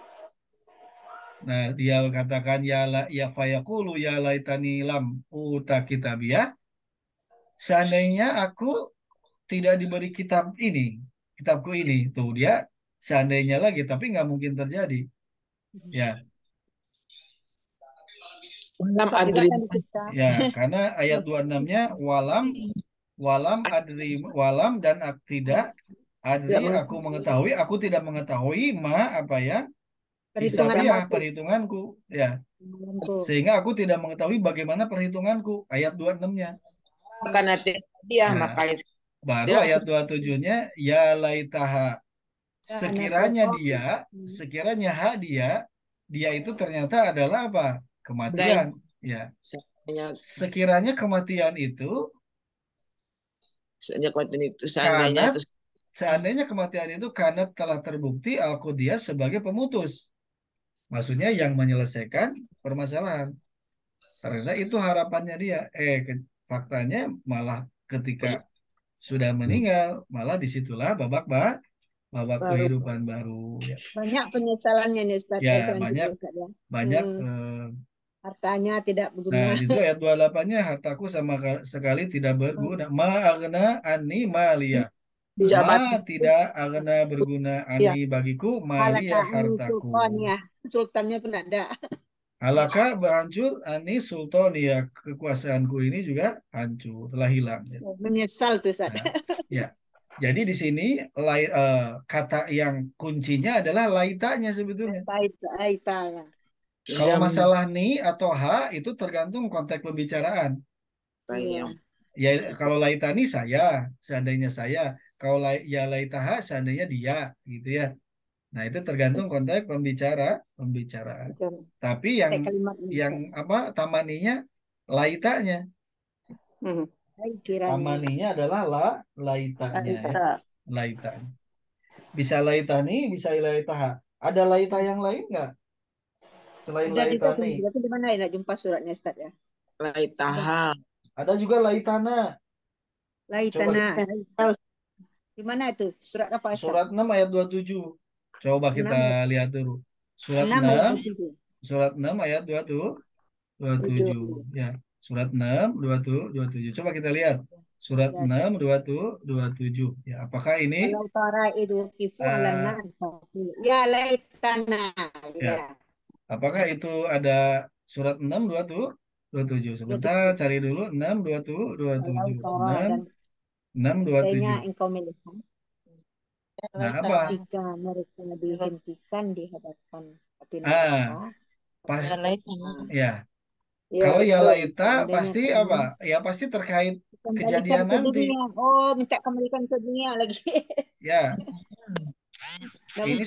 Nah, dia katakan ya fayaqulu ya laitani lam uta kitabiyah. Seandainya aku tidak diberi kitabku ini. Tuh dia seandainya lagi, tapi nggak mungkin terjadi. Ya, Malam Kok adri. juga kan Ustaz? ya, karena ayat 26-nya walam adri walam dan tidak adri aku mengetahui, aku tidak mengetahui apa ya Perhitungan hisabiyah amalku. perhitunganku. Ya, Amalku. sehingga aku tidak mengetahui bagaimana perhitunganku. Ayat 26-nya. Karena dia Nah, maka itu baru dia ayat 27-nya ya laitaha. Sekiranya hak dia itu ternyata adalah apa? Kematian. Ya. Sekiranya kematian itu seandainya itu seandainya kematian itu karena telah terbukti al-qudiyah sebagai pemutus. Maksudnya yang menyelesaikan permasalahan. Ternyata itu harapannya dia. Faktanya malah ketika sudah meninggal, malah disitulah babak Baru. kehidupan baru. Ya. Banyak penyesalannya nih Ustaz. Ya, selanjutnya, Ustaz, ya. banyak. Hartanya tidak Nah, berguna. itu ayat 28-nya hartaku sama sekali tidak berguna. Ma agna ani maliyah. Ma tidak agna berguna ani bagiku maliyah hartaku. Sultannya pun ada. Halaka berhancur ani sultania, kekuasaanku ini juga hancur, telah hilang. Ya. Menyesal tuh Ustaz. Nah, ya. Jadi di sini kata yang kuncinya adalah laitanya sebetulnya. Laita ya. Kalau masalah ni atau ha itu tergantung konteks pembicaraan. Iya. Ya kalau laitani saya, seandainya saya. Kalau ya laitaha seandainya dia, gitu ya. Nah itu tergantung konteks pembicaraan. Tapi yang apa tamaninya laitanya. Tamaninya adalah laitanya ya. Laitanya. Bisa laitani, bisa laitaha. Ada laita yang lain nggak? Selain Ada juga laitani. berarti di mana ya jumpa suratnya Ustaz ya? laitaha. Ada juga laitana. Laitana. Di mana itu? Surat apa Ustaz? Surat 6 ayat 27. Coba kita lihat dulu. Surat 6 Surat 6 ayat 27. Ya. Surat 6 27. Coba kita lihat. Surat 6 27. Ya, apakah ini? Kalau tara itu kifu alana. Ya laitana. Ya. Apakah itu ada surat 6 27? Sebentar cari dulu 6 27. 6 27. Engkau melihat. Nah, apa? Jika mereka dihentikan di hadapan api neraka. Pas, ya. Ya, kalau ya laita pasti apa? Ya pasti terkait kejadian nanti. Oh, minta kembalikan ke dunia lagi. Ya. Ini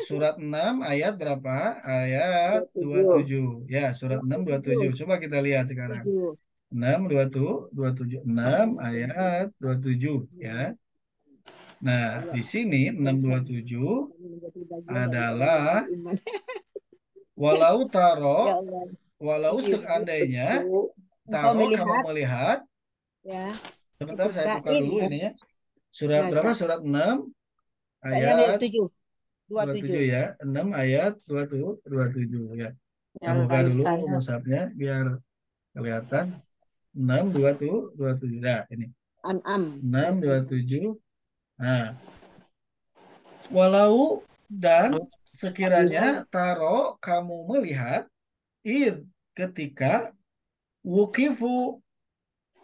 surat 6 ayat berapa? Ayat 27. Ya, surat 6 27. Coba kita lihat sekarang. 6 27. 6 ayat 27 ya. Nah, di sini 627 adalah walau seandainya kamu melihat. Ya. Sebentar saya buka dulu ininya. Surat berapa? Surat 6 ayat 27 ya. 6 ayat 27 ya. Saya buka dulu mushafnya biar kelihatan. 6 27. Nah, ini. 6 27. Nah. Walau dan sekiranya taro kamu melihat id ketika wukifu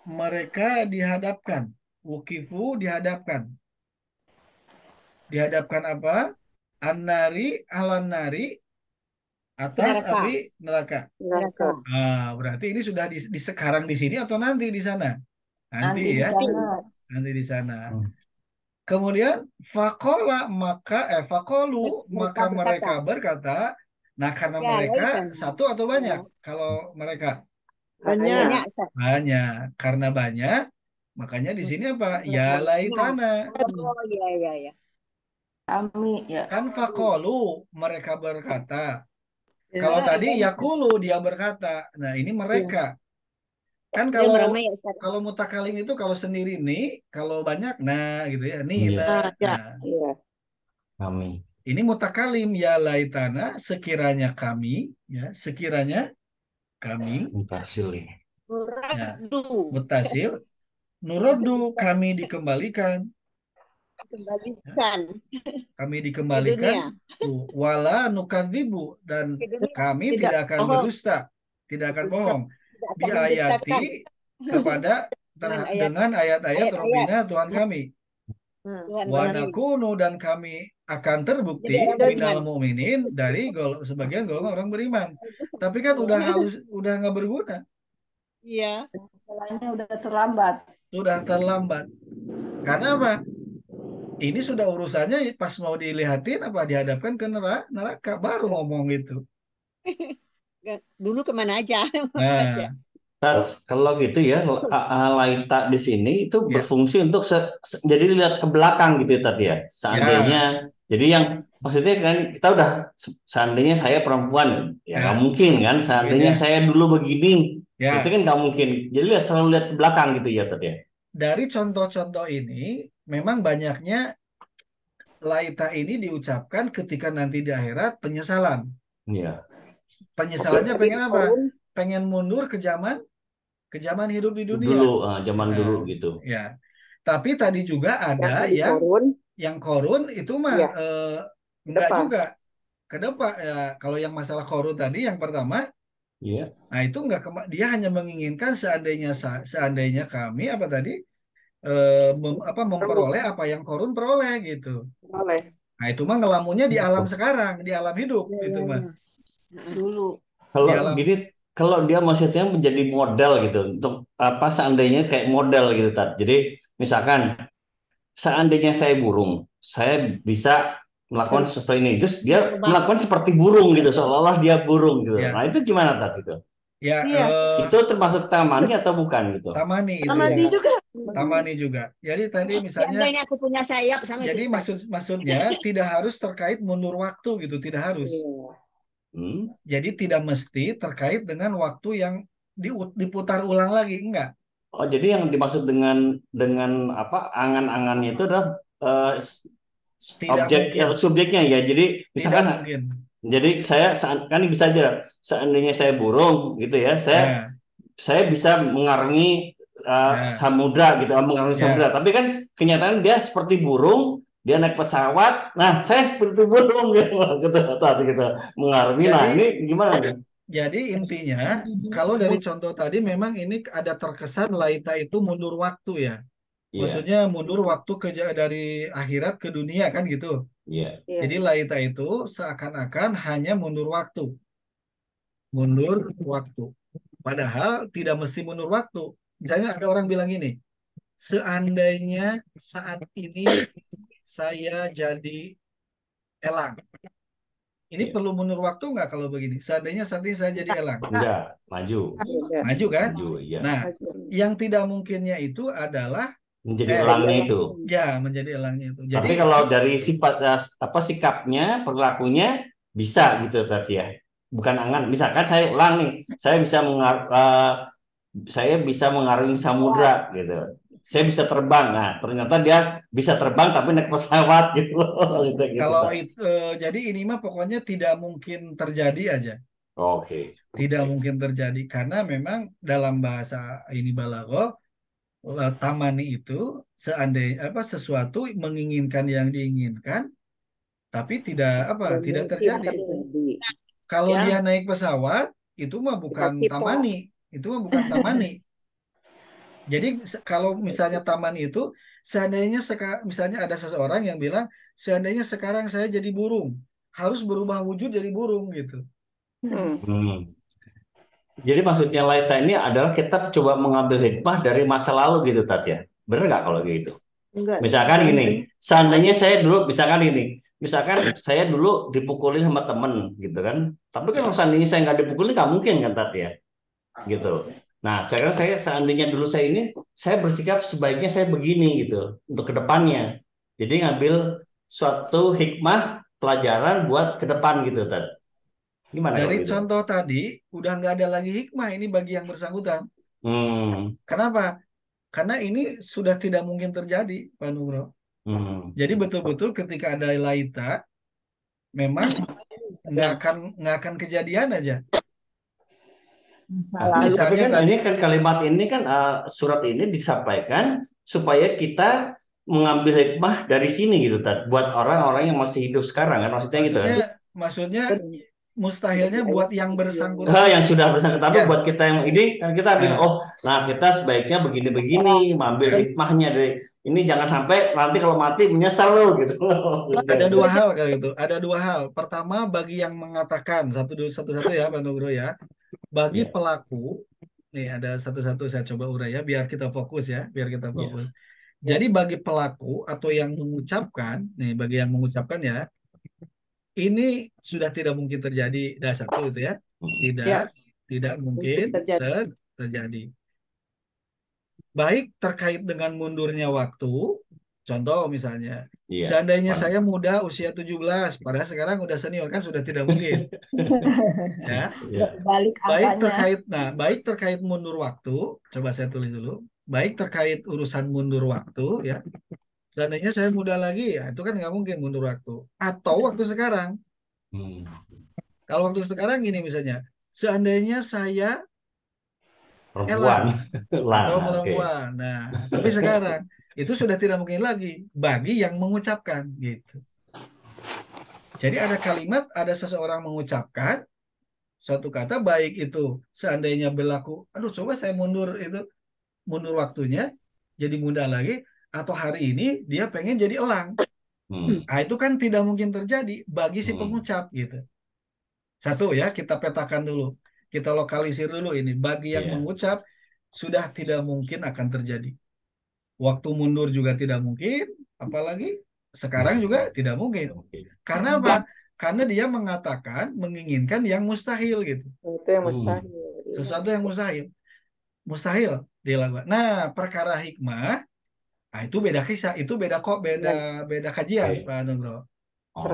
mereka dihadapkan. Wukifu dihadapkan. Dihadapkan apa? An-nari alan nari atas Neraka. api neraka. Neraka. Berarti ini sudah di sekarang di sini atau nanti di sana? Nanti Nanti di ya, sana. nanti di sana. Hmm. Kemudian fakolu Mereka maka mereka berkata, nah karena Ya, mereka laitan. satu atau banyak? Kalau mereka Banyak. Banyak, Ustaz. banyak, karena banyak, makanya di sini apa? Ya laitana. Oh, iya, iya, iya. Kami ya. Kan fakolu mereka berkata. Ya. Kalau tadi yakulu dia berkata. Nah ini mereka. Kan Dia kalau meramai ya, Ustaz. kalau mutakalim itu kalau sendiri nih, kalau banyak nah gitu ya. Nih Iya. nah. Ya. Nah. Iya. Kami. Ini mutakalim ya laitana sekiranya kami ya sekiranya kami Mutasil ya. ya Nuradu. mutasil nurodu kami dikembalikan Kembalikan kami ke dunia. dikembalikan tuh wala nukadzibu dan Ke dunia. kami Tidak tidak akan bohong. berdusta tidak akan Dusta. bohong Tidak akan biayati mendustakan kepada dengan dengan ayat-ayat ayat-ayat Rabbina Tuhan kami Tuhan wa kami. nakunu dan kami akan Jadi terbukti orang Jadi minal beriman. mu'minin dari sebagian golongan orang beriman. Tapi kan udah nggak berguna, Iya. Masalahnya udah terlambat. sudah terlambat. Karena apa? Ini sudah urusannya pas mau dilihatin apa dihadapkan ke neraka baru ngomong itu. Dulu kemana aja? Nah, Kalau gitu ya, laita di sini itu ya, berfungsi untuk jadi lihat ke belakang gitu ya tadi ya. ya, Seandainya, jadi yang maksudnya kan kita udah seandainya saya perempuan, ya nggak ya, mungkin kan. mungkin Seandainya ya, saya dulu begini, itu ya. kan nggak mungkin. Jadi selalu lihat ke belakang gitu ya tadi ya. Dari contoh-contoh ini memang banyaknya laita ini diucapkan ketika nanti di akhirat penyesalan. Iya. Penyesalannya Tadi pengen apa? korun. Pengen mundur ke zaman hidup di dunia. Dulu, zaman Nah, dulu gitu. ya. Tapi tadi juga Yang ada tadi korun. yang korun itu mah Iya. enggak Depan. juga ke depan. Ya, kalau yang masalah korun tadi yang pertama, Iya. nah itu enggak dia hanya menginginkan seandainya kami apa tadi memperoleh apa yang korun peroleh gitu. Boleh. Nah itu mah ngelamunnya di alam sekarang, di alam hidup Ya, itu ya, mah. ya. Dulu. Di Kalau alam gini, kalau dia maksudnya menjadi model gitu untuk apa seandainya kayak model gitu Tat. Jadi misalkan seandainya saya burung, saya bisa melakukan sesuatu ini. Terus dia Terbang. melakukan seperti burung gitu, seolah-olah dia burung gitu. ya Nah itu gimana Tat itu? ya iya. Itu termasuk tamani atau bukan gitu? tamani itu Sama ya. dia juga. Tamani juga. Jadi tadi misalnya Seandainya aku punya sayap sama jadi itu Ustaz. maksudnya tidak harus terkait mundur waktu gitu, tidak harus. Iya. Hmm? Jadi tidak mesti terkait dengan waktu yang diputar ulang lagi, enggak. Oh jadi yang dimaksud dengan apa angan-angannya itu adalah Tidak objek mungkin, subjeknya ya. Jadi tidak misalkan mungkin. jadi saya kan bisa aja seandainya saya burung gitu ya, Ya, saya bisa mengarungi ya, samudra gitu, mengarungi samudra. ya. Tapi kan kenyataan dia seperti burung, dia naik pesawat. Nah, saya seperti burung gitu, gitu mengarungi. Nah, Jadi ini gimana nih? jadi intinya kalau dari contoh tadi memang ini ada terkesan laita itu mundur waktu ya. Iya, Maksudnya mundur waktu dari akhirat ke dunia kan gitu. iya. Iya. Jadi laita itu seakan-akan hanya mundur waktu. Mundur waktu. Padahal tidak mesti mundur waktu. Misalnya ada orang bilang ini, seandainya saat ini saya jadi elang. Ini Iya. perlu mundur waktu nggak kalau begini? Seandainya saat ini saya jadi elang. Enggak, maju. Iya. Maju kan? Maju, iya. Nah, Maju. yang tidak mungkinnya itu adalah Menjadi eh, elangnya itu. ya menjadi elangnya itu. Jadi Tapi kalau dari sifat apa sikapnya, perilakunya bisa gitu tadi ya. Bukan angan. Misalkan saya ulang nih, saya bisa mengarungi samudra gitu. Saya bisa terbang. Nah, ternyata dia bisa terbang tapi naik pesawat gitu loh. Gitu, kalau Pak. jadi ini mah pokoknya tidak mungkin terjadi aja. Oke. Tidak Oke. mungkin terjadi karena memang dalam bahasa ini balaghah tamani itu seandainya apa sesuatu menginginkan yang diinginkan tapi tidak Mungkin terjadi. terjadi. Kalau Ya. dia naik pesawat, itu mah bukan Cita-cita. tamani, itu mah bukan tamani. Jadi kalau misalnya taman itu, seandainya misalnya ada seseorang yang bilang, seandainya sekarang saya jadi burung, harus berubah wujud jadi burung gitu. Hmm. Hmm. Jadi maksudnya Laita ini adalah kita coba mengambil hikmah dari masa lalu gitu Tat ya. Bener nggak kalau gitu? Enggak. Misalkan Inti- gini, seandainya saya dulu, misalkan saya dulu dipukulin sama temen gitu kan. Tapi kan kalau seandainya saya nggak dipukulin nggak mungkin kan Tat ya, gitu. Nah, sekarang seandainya dulu saya bersikap sebaiknya saya begini gitu untuk kedepannya. Jadi ngambil suatu hikmah pelajaran buat ke depan gitu Tat. Gimana kalau Dari gitu? contoh tadi, udah nggak ada lagi hikmah ini bagi yang bersangkutan. Hmm, Kenapa? Karena ini sudah tidak mungkin terjadi, Pak Nugro. hmm. Jadi betul-betul ketika ada Laita, memang nggak akan kejadian aja. Nah, tapi Misalnya kan tadi, ini kan kalimat ini kan surat ini disampaikan supaya kita mengambil hikmah dari sini gitu Tat. Buat orang-orang yang masih hidup sekarang kan maksudnya gitu kan. maksudnya mustahilnya buat yang bersangkutan. Yang sudah bersangkutan tapi Ya. buat kita yang ini kan kita ambil Nah. nah kita sebaiknya begini-begini, mengambil hikmahnya dari ini jangan sampai nanti kalau mati menyesal lo gitu. Ada dua hal kalau itu. Ada dua hal. Pertama, bagi yang mengatakan satu-satu ya, Pak Nugro ya. Bagi Ya. pelaku, nih ada satu-satu saya coba urai ya, biar kita fokus ya, biar kita fokus. Jadi bagi pelaku atau yang mengucapkan, nih bagi yang mengucapkan ya, ini sudah tidak mungkin terjadi. Dah satu itu ya, tidak mungkin terjadi. Baik terkait dengan mundurnya waktu, contoh misalnya, Iya. seandainya saya muda usia 17, padahal sekarang udah senior kan sudah tidak mungkin. Ya. Balik Baik terkait mundur waktu, coba saya tulis dulu. Baik terkait urusan mundur waktu ya. Seandainya saya muda lagi ya, itu kan nggak mungkin mundur waktu. Atau waktu sekarang. Kalau waktu sekarang gini misalnya, seandainya saya Perempuan. atau perempuan. Nah, tapi sekarang itu sudah tidak mungkin lagi bagi yang mengucapkan gitu. Jadi ada kalimat, ada seseorang mengucapkan suatu kata, baik itu seandainya berlaku, aduh coba saya mundur waktunya jadi muda lagi, atau hari ini dia pengen jadi elang. Nah, itu kan tidak mungkin terjadi bagi si pengucap gitu. Satu ya, kita petakan dulu, kita lokalisir dulu ini, bagi yang mengucap sudah tidak mungkin akan terjadi. Waktu mundur juga tidak mungkin, apalagi sekarang juga tidak mungkin. Karena apa? Karena dia mengatakan, menginginkan yang mustahil gitu. Itu yang mustahil. Sesuatu yang mustahil. Mustahil dilakukan. Nah, perkara hikmah, nah itu beda kisah, itu beda kajian, Pak Nugro.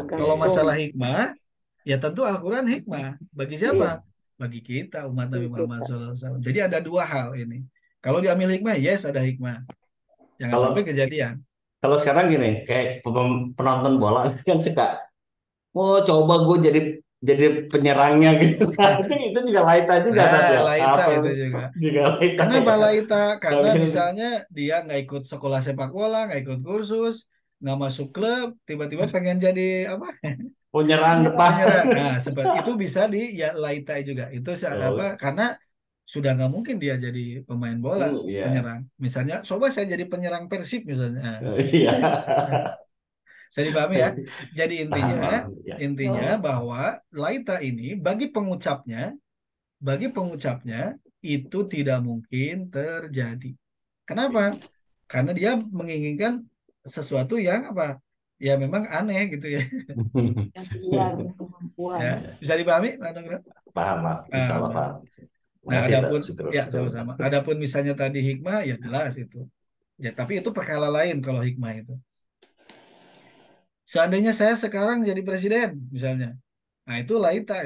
Kalau masalah hikmah, ya tentu Al-Quran hikmah. Bagi siapa? Bagi kita, umat Nabi Muhammad SAW. Jadi ada dua hal ini. Kalau diambil hikmah, yes ada hikmah. Jangan sampai kejadian. Kalau sekarang gini, kayak penonton bola kan suka, coba gue jadi penyerangnya gitu. itu juga Laita juga Laita apa itu juga. Laita. Kenapa Laita? Karena misalnya dia nggak ikut sekolah sepak bola, nggak ikut kursus, nggak masuk klub, tiba-tiba pengen jadi apa? Penyerang depan. Nah, seperti itu bisa Laita juga. Itu apa? Karena sudah nggak mungkin dia jadi pemain bola, penyerang. Misalnya, coba saya jadi penyerang Persib misalnya. Iya. Saya dipahami ya. Jadi intinya bahwa Laita ini bagi pengucapnya itu tidak mungkin terjadi. Kenapa? Karena dia menginginkan sesuatu yang apa? Ya memang aneh gitu ya. Ya, bisa dipahami, Pak Nugro? Paham, insya Allah paham. Nah, sama-sama. Adapun misalnya tadi hikmah, ya jelas itu. Ya, tapi itu perkara lain kalau hikmah itu. Seandainya saya sekarang jadi presiden, misalnya, nah itu Laita.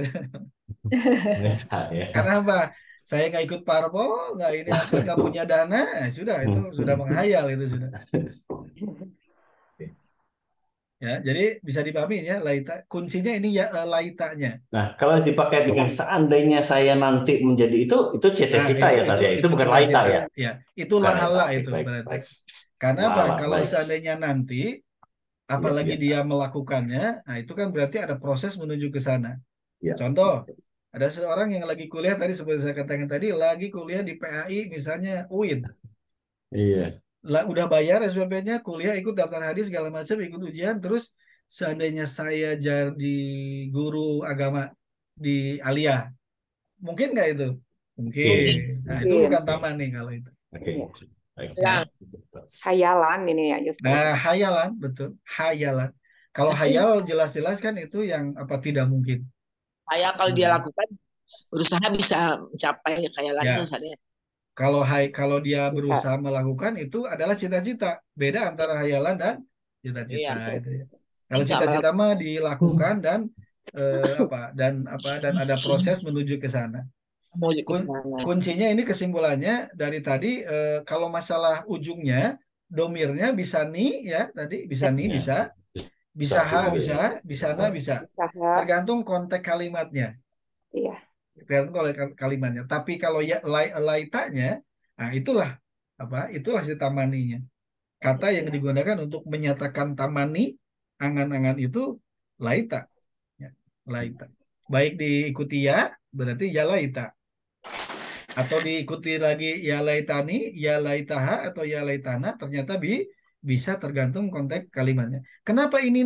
Karena apa? Saya nggak ikut parpol, nggak punya dana, sudah itu sudah menghayal itu sudah. Ya, jadi bisa dipahami ya Laita. Kuncinya ini ya Laitanya. Nah, kalau dipakai dengan seandainya saya nanti menjadi itu cita-cita ya tadi ya. Itu bukan Laita ya. Ya, itulah Allah itu berarti. Karena apa? Kalau seandainya nanti apalagi iya. dia melakukannya, nah itu kan berarti ada proses menuju ke sana. Iya. Contoh, ada seorang yang lagi kuliah tadi seperti saya katakan tadi, lagi kuliah di PAI misalnya UIN. Iya. Lah udah bayar SPP-nya, kuliah ikut daftar hadis segala macam, ikut ujian, terus seandainya saya jadi guru agama di Alia, mungkin nggak itu? Mungkin. Mungkin. Nah, itu Mungkin. bukan taman nih kalau itu. Oke. Iya. Baik. Ya. Hayalan ini ya justru. Nah, hayalan, betul. Hayalan. Kalau hayal jelas-jelas kan itu yang apa tidak mungkin. Saya kalau dia lakukan berusaha bisa mencapai khayalannya Ya, saya. kalau dia Bisa. berusaha melakukan itu adalah cita-cita. Beda antara hayalan dan Iya. cita-cita itu ya. Ini Kalau nggak cita-cita melakukan. mah dilakukan dan dan ada proses menuju ke sana. Mau ke Kun- sana. Kuncinya ini kesimpulannya dari tadi kalau masalah ujungnya domirnya bisa ni ya tadi bisa ni Ya. bisa ha Satu, bisa ya. bisa na bisa Usaha. tergantung konteks kalimatnya Iya. tergantung oleh kalimatnya. Tapi kalau ya laitanya, nah itulah si tamaninya. Kata yang Iya. digunakan untuk menyatakan tamani angan-angan itu laita ya, laita. Baik diikuti ya berarti ya laita, atau diikuti lagi ya laitani, ya laitaha atau ya laitana, ternyata bisa tergantung konteks kalimatnya. Kenapa ini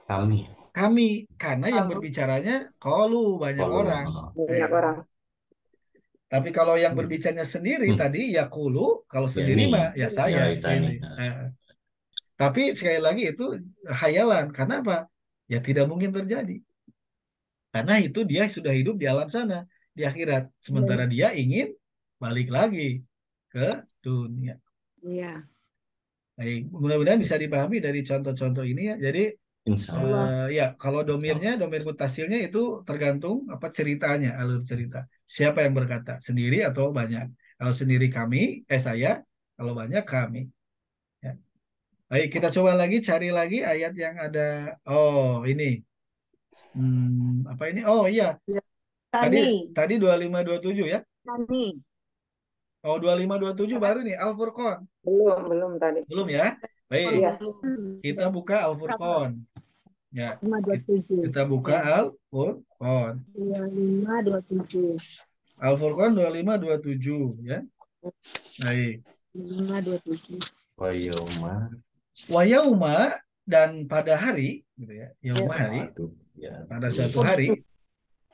Kami. kami? Karena yang berbicaranya qalu banyak Kalau orang. Banyak orang. Tapi kalau yang berbicaranya sendiri tadi ya kulu, kalau ya sendiri nih, mah ya saya ya Itani. gitu. Tapi sekali lagi itu hayalan. Karena apa? Ya tidak mungkin terjadi. Karena itu dia sudah hidup di alam sana, di akhirat. Sementara dia ingin balik lagi ke dunia. Iya. Baik, mudah-mudahan bisa dipahami dari contoh-contoh ini ya. Jadi Insya Allah. ya kalau domir mutasilnya itu tergantung apa ceritanya, alur cerita. Siapa yang berkata, sendiri atau banyak? Kalau sendiri kami, saya. Kalau banyak kami. Ya. Baik, kita coba lagi cari lagi ayat yang ada. Oh, ini. Apa ini? Oh iya, Ya, tadi Tani. tadi 2527 ya. Tani. Oh, 2527 baru nih Al-Furqan. Belum tadi. Belum ya? Baik, Iya. kita buka Al-Furqan. Ya, 527. kita buka Al-Furqan. 2527. Al-Furqan 2527 ya. Baik. 2527. Wa yauma. Wa yauma dan pada hari gitu ya. Yauma Ya. hari, Ya. pada suatu hari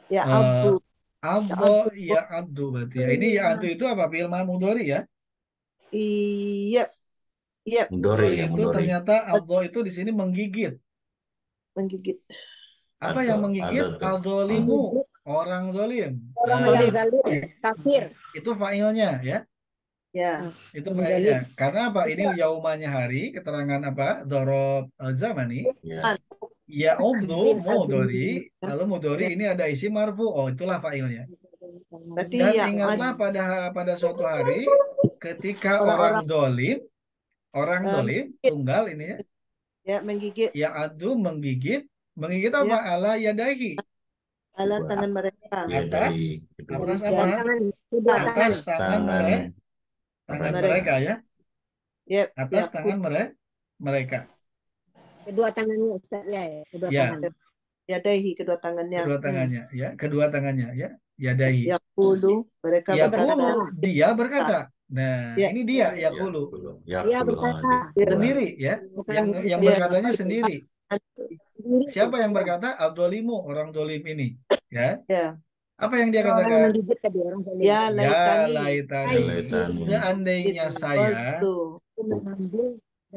Ya eh abdu. abdo ya abdu berarti ya. Ini ya abdu itu apa? Fi'il mudhari ya. Iya. Iya. Mudori ya, Itu mudori. ternyata abdo itu di sini menggigit. Menggigit. Apa yang menggigit? Ada tuh. Al-dzalimu, orang zalim. Orang Nah, yang zalim, kafir. itu fa'ilnya ya. Ya. Itu Yang fa'ilnya. zalim. Karena apa? Ini yaumanya hari, keterangan apa? Dzarab zamani. Ya. Ya obdu Kafir, mudori, kafir. lalu mudori ini ada isi marfu. Oh, itulah fa'ilnya. Berarti Dan yang ingatlah pada suatu hari ketika orang-orang orang dolim tunggal ini ya, ya menggigit yang adu menggigit ya apa? Ala yadahi, ala tangan mereka. Ya atas dari atas Dari apa? Kedua tangan. Atas tangan tangan tangan mereka. mereka ya, Ya. atas Ya. tangan mereka. Kedua tangannya Ustaz ya. Kedua Ya. tangan. Yadaihi kedua tangannya. Kedua tangannya ya, kedua tangannya ya, yadahi. Yaqulu mereka Yaqulu, berkata. dia berkata. Nah, Ya. ini dia ya yaqulu. ya Dia berkata. Sendiri ya, yang Ya. berkatanya sendiri. Sendiri. Siapa yang berkata? Al-Dzalimu, orang dolim ini. Ya. Ya. Apa yang dia Orang yang katakan? menggigit tadi orang zalim. Ya Ya laitani. laitani. Laitani. Seandainya saya, Mengambil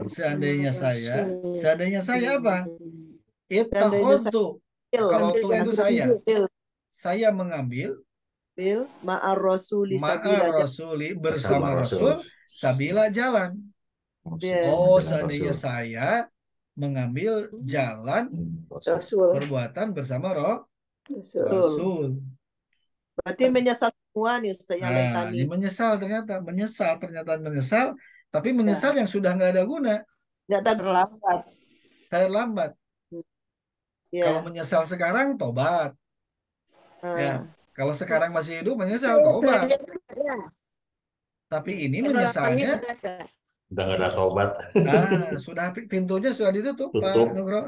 seandainya saya, Rasul. seandainya saya apa? Seandainya Ittakhadtu. Kalau tu itu saya mengambil bil ma'ar rasuli ma'ar sabila. rasuli bersama Rasul sabila jalan. Ya. Oh, seandainya saya mengambil jalan Rasul. perbuatan bersama Rasul. Rasul. Berarti menyesal semua nih Ustaz ya Nah, laitani. ini menyesal ternyata, pernyataan menyesal, tapi menyesal yang sudah nggak ada guna, Enggak ada Terlambat. terlambat. ya. Kalau menyesal sekarang, tobat. Ya, kalau sekarang masih hidup menyesal, tobat. Ya. Tapi ini Kalau menyesalnya, lawannya berdosa. Udah nggak ada tobat. Sudah pintunya sudah ditutup Pak Tutup. Nugro.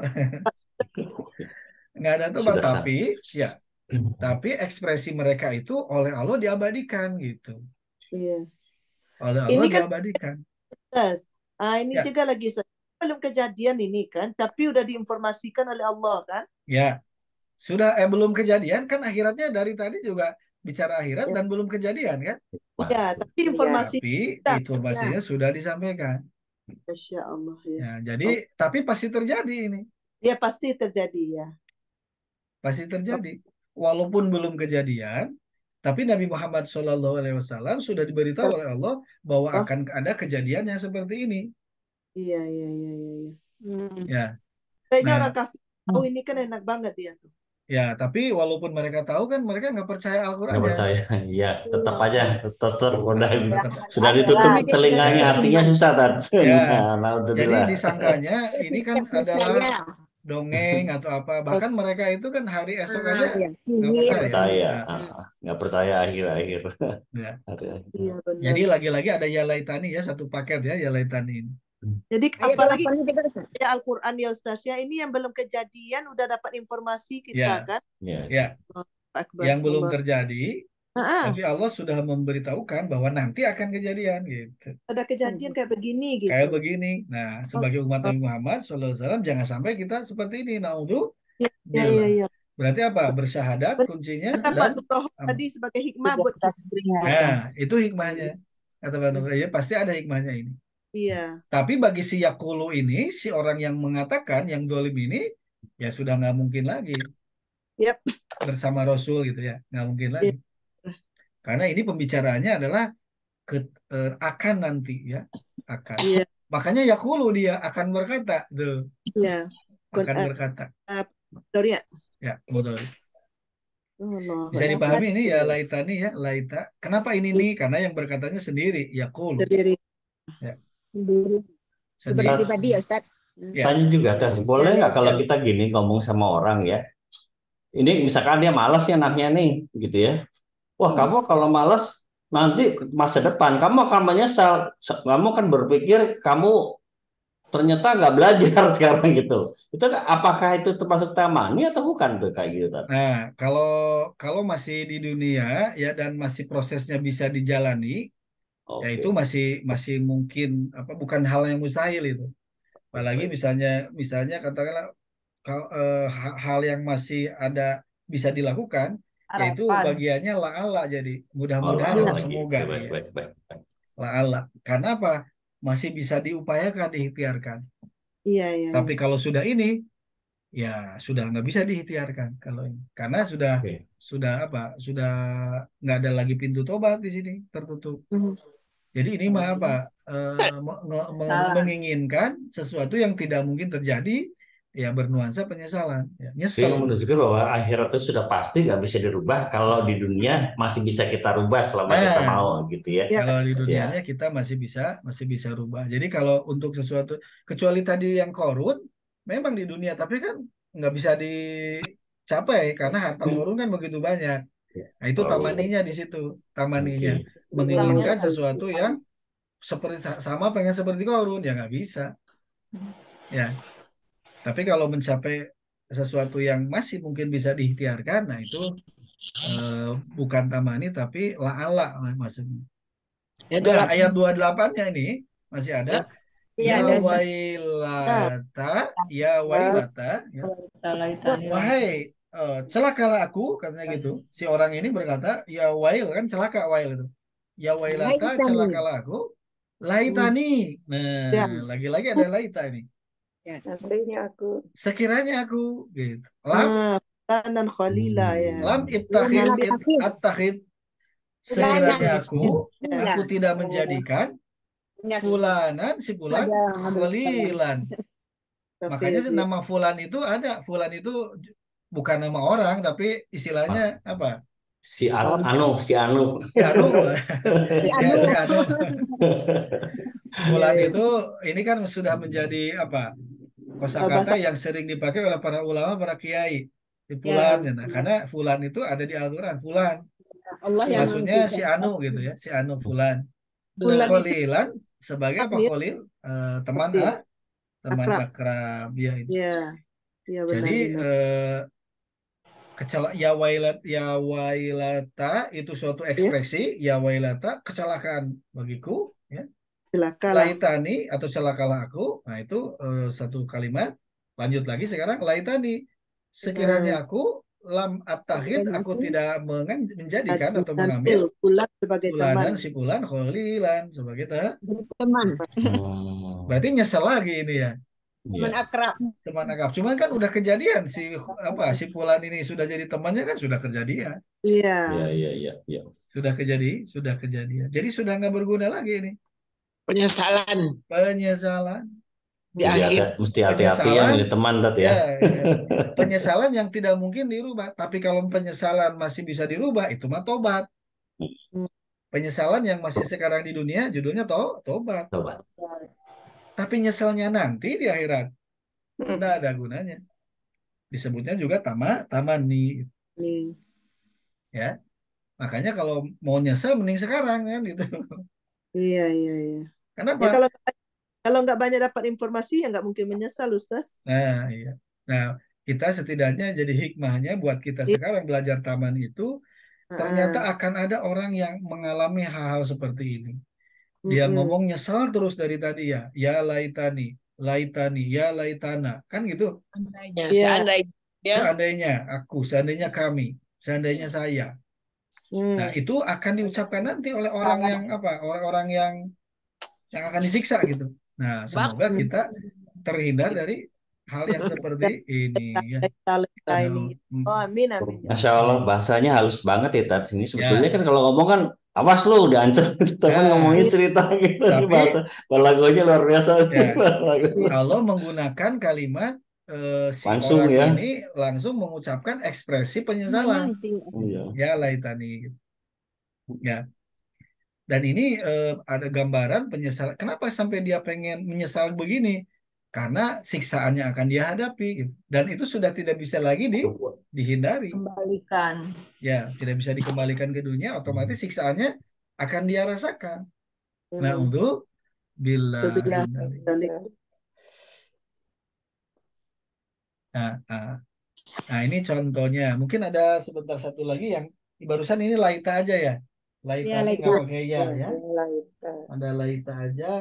Nggak ada tobat, Sudah sah. tapi ekspresi mereka itu oleh Allah diabadikan gitu. Iya. Oleh Allah Ini kan diabadikan. ini Ya, juga lagi belum kejadian ini kan, tapi udah diinformasikan oleh Allah kan. ya. Sudah belum kejadian kan, akhiratnya dari tadi juga bicara akhirat Ya, dan belum kejadian kan. iya, tapi Iya. informasi Tapi udah. informasinya sudah disampaikan. Masya Allah ya. Ya, jadi tapi pasti terjadi ini. Ya pasti terjadi ya. Pasti terjadi. Walaupun belum kejadian, tapi Nabi Muhammad SAW sudah diberitahu oleh Allah bahwa Oh, akan ada kejadian yang seperti ini. iya, iya, iya, iya, iya. Ya. Kayaknya Nah, orang kafir tahu ini kan enak banget dia tuh. ya, tapi walaupun mereka tahu kan mereka nggak percaya Nggak Al-Qur'annya. percaya. Iya, tetap aja. Tetap udah Tetap. sudah ditutup Ada telinganya, Ya, hatinya susah Tat. ya. Nah, Jadi alhamdulillah. disangkanya ini kan tidak adalah percaya. dongeng atau apa. Bahkan mereka itu kan hari esok aja Ya, nggak sihir. Nggak percaya. percaya. Ya, Nggak percaya akhir-akhir. ya. Hari-akhir. Iya benar. Jadi lagi-lagi ada ya laitani ya, satu paket ya ya laitani ini. Jadi Ayat apalagi 8 juga Ustaz. ya Al-Quran ya Ustaz ya, ini yang belum kejadian udah dapat informasi kita Ya, kan. Ya. ya. Akbar Yang belum Allah. terjadi, tapi Allah sudah memberitahukan bahwa nanti akan kejadian gitu. Ada kejadian kayak begini gitu. Kayak begini. Nah, sebagai umat Nabi Muhammad SAW, jangan sampai kita seperti ini. Iya, iya, Naudzubillah. iya. Berarti apa? Bersyahadat kuncinya Kata Pak dan Nugroho tadi sebagai hikmah buat kita. nah, itu hikmahnya. Kata Pak Nugroho, ya pasti ada hikmahnya ini. Iya. Tapi bagi si Yakulu ini, si orang yang mengatakan, yang dolim ini, ya sudah nggak mungkin lagi Yap. bersama Rasul gitu ya. Nggak mungkin lagi. Karena ini pembicaraannya adalah akan nanti ya. Akan. Iya. Makanya Yakulu dia akan berkata. Tuh. Iya. Akan berkata. Sorry ya. Ya, betul. Allah. Bisa dipahami ini ya laitani ya, laita. Kenapa ini nih? Karena yang berkatanya sendiri, Yakulu. Sendiri. Ya. Sendiri. Tas- Pribadi ya Ustaz. Ya. Tanya juga, Tes, boleh nggak kalau kita gini ngomong sama orang ya? Ini misalkan dia malas ya anaknya nih, gitu ya. Wah, kamu kalau malas nanti masa depan kamu akan menyesal. Kamu akan berpikir kamu ternyata nggak belajar sekarang gitu. Itu apakah itu termasuk tamani atau bukan tuh kayak gitu, Tat? Nah, kalau masih di dunia ya dan masih prosesnya bisa dijalani, ya Oke. itu masih mungkin apa bukan hal yang mustahil itu. Apalagi misalnya katakanlah hal yang masih ada bisa dilakukan, yaitu bagiannya la'alla, jadi mudah-mudahan Oh, atau lagi. semoga Baik, ya. baik, baik. La'alla. Karena apa? Masih bisa diupayakan, diikhtiarkan. Iya, iya. Tapi kalau sudah ini, ya sudah nggak bisa diikhtiarkan kalau ini. Karena Oke. sudah nggak ada lagi pintu tobat di sini, tertutup. Jadi ini mah apa? Menginginkan sesuatu yang tidak mungkin terjadi, ya bernuansa penyesalan. Ya, Saya nyesel. menunjukkan bahwa akhirat itu sudah pasti nggak bisa dirubah. Kalau di dunia masih bisa kita rubah selama kita Nah, mau, gitu ya. kalau di Ya. dunianya kita masih bisa rubah. Jadi kalau untuk sesuatu, kecuali tadi yang korun, memang di dunia, tapi kan nggak bisa dicapai karena harta korun kan begitu banyak. Nah, itu Oh, tamaninya di situ, tamaninya oke. menginginkan sesuatu yang pengen seperti korun, ya nggak bisa. Ya, tapi kalau mencapai sesuatu yang masih mungkin bisa diikhtiarkan, nah itu bukan tamani tapi la'ala maksudnya. Ya, Nah, 28. ayat 28-nya ini masih ada. Iya, Ya ada Ustaz. wailata, ya. Wahai celakalah aku, katanya gitu. Si orang ini berkata, ya wail, kan celaka wail itu. Ya wailata, Laitani. celakalah aku. Laitani. Nah, Ya. lagi-lagi ada laita ini. Seandainya aku Sekiranya aku, gitu. Lam Dan khalila ya. lam attakhid. Sekiranya aku tidak menjadikan fulanan si fulan khalilan. Makanya nama fulan itu ada. Fulan itu bukan nama orang, tapi istilahnya apa? Si Anu. Si Anu. Ya, si Anu. Fulan itu ini kan sudah menjadi apa? Kosakata yang sering dipakai oleh para ulama, para kiai. Di fulan, ya. Nah, karena fulan itu ada di Al-Quran. Fulan. Allah yang Maksudnya si Anu gitu ya, si Anu fulan. Fulan itu Khalilan sebagai apa Ya, Khalil? Teman Iya, teman akrab. akrab ya itu. Ya, ya Jadi benar-benar. ya wailata itu suatu Ya, ekspresi, ya wailata kecelakaan bagiku, ya. celakalah. Laitani atau celakalah aku, nah itu satu kalimat. Lanjut lagi sekarang laitani, sekiranya aku lam attakhid, Dan aku aku tidak menjadikan atau Jadikan mengambil bulan sebagai teman. fulanan si fulan kholilan sebagai berteman, berarti nyesel lagi ini ya, teman Iya. akrab. teman akrab. Cuman kan udah kejadian si fulan ini sudah jadi temannya kan sudah kejadian, Iya. Iya, iya, iya, iya. sudah kejadian. Jadi sudah nggak berguna lagi ini Penyesalan penyesalan. di Jadi akhir. mesti hati-hati ya Penyesalan milih teman, Tat ya, ya. ya. Penyesalan yang tidak mungkin dirubah. Tapi kalau penyesalan masih bisa dirubah, itu mah tobat. Hmm. Penyesalan yang masih sekarang di dunia, judulnya tobat. Coba. Tapi nyeselnya nanti di akhirat, Hmm. tidak ada gunanya. Disebutnya juga taman nih, Nih. ya. Makanya kalau mau nyesel, mending sekarang kan gitu. Iya, iya, iya. Ya Kenapa? kalau nggak banyak dapat informasi ya nggak mungkin menyesal, Ustaz. Nah, iya. Nah, kita setidaknya jadi hikmahnya buat kita Iya. sekarang belajar taman itu, ternyata akan ada orang yang mengalami hal-hal seperti ini. Dia Mm-mm. ngomong nyesel terus dari tadi ya laitani, laitani, ya laitana, kan gitu. Seandainya, Iya. seandainya ya. Seandainya aku, seandainya kami, seandainya saya. Nah, Hmm. itu akan diucapkan nanti oleh orang yang apa? Orang-orang yang akan disiksa gitu. Nah, semoga Bagus. kita terhindar dari hal yang seperti ini ya. Kita ini. Hmm. Oh, amin, amin. Masya Allah, bahasanya halus banget ya, Tat. Ini sebetulnya Ya. kan kalau ngomong kan, awas lu, diancam. Temen Ya. ngomongin cerita gitu. Ini Tapi bahasa balagonya luar biasa. ya, Balago. Allah menggunakan kalimat si Langsung orang ya. ini langsung mengucapkan ekspresi penyesalan. Iya. Ya laitani. Ya. Dan ini ada gambaran penyesalan. Kenapa sampai dia pengen menyesal begini? Karena siksaannya akan dia hadapi, gitu. Dan itu sudah tidak bisa lagi dihindari. Kembalikan. Ya, tidak bisa dikembalikan ke dunia, otomatis siksaannya akan dia rasakan. Nah, untuk bila Bila- nah, ini contohnya. Mungkin ada sebentar satu lagi yang barusan ini laita aja ya. Laita Ya, ini laita. nggak pakai ya. Laita. Ada laita aja.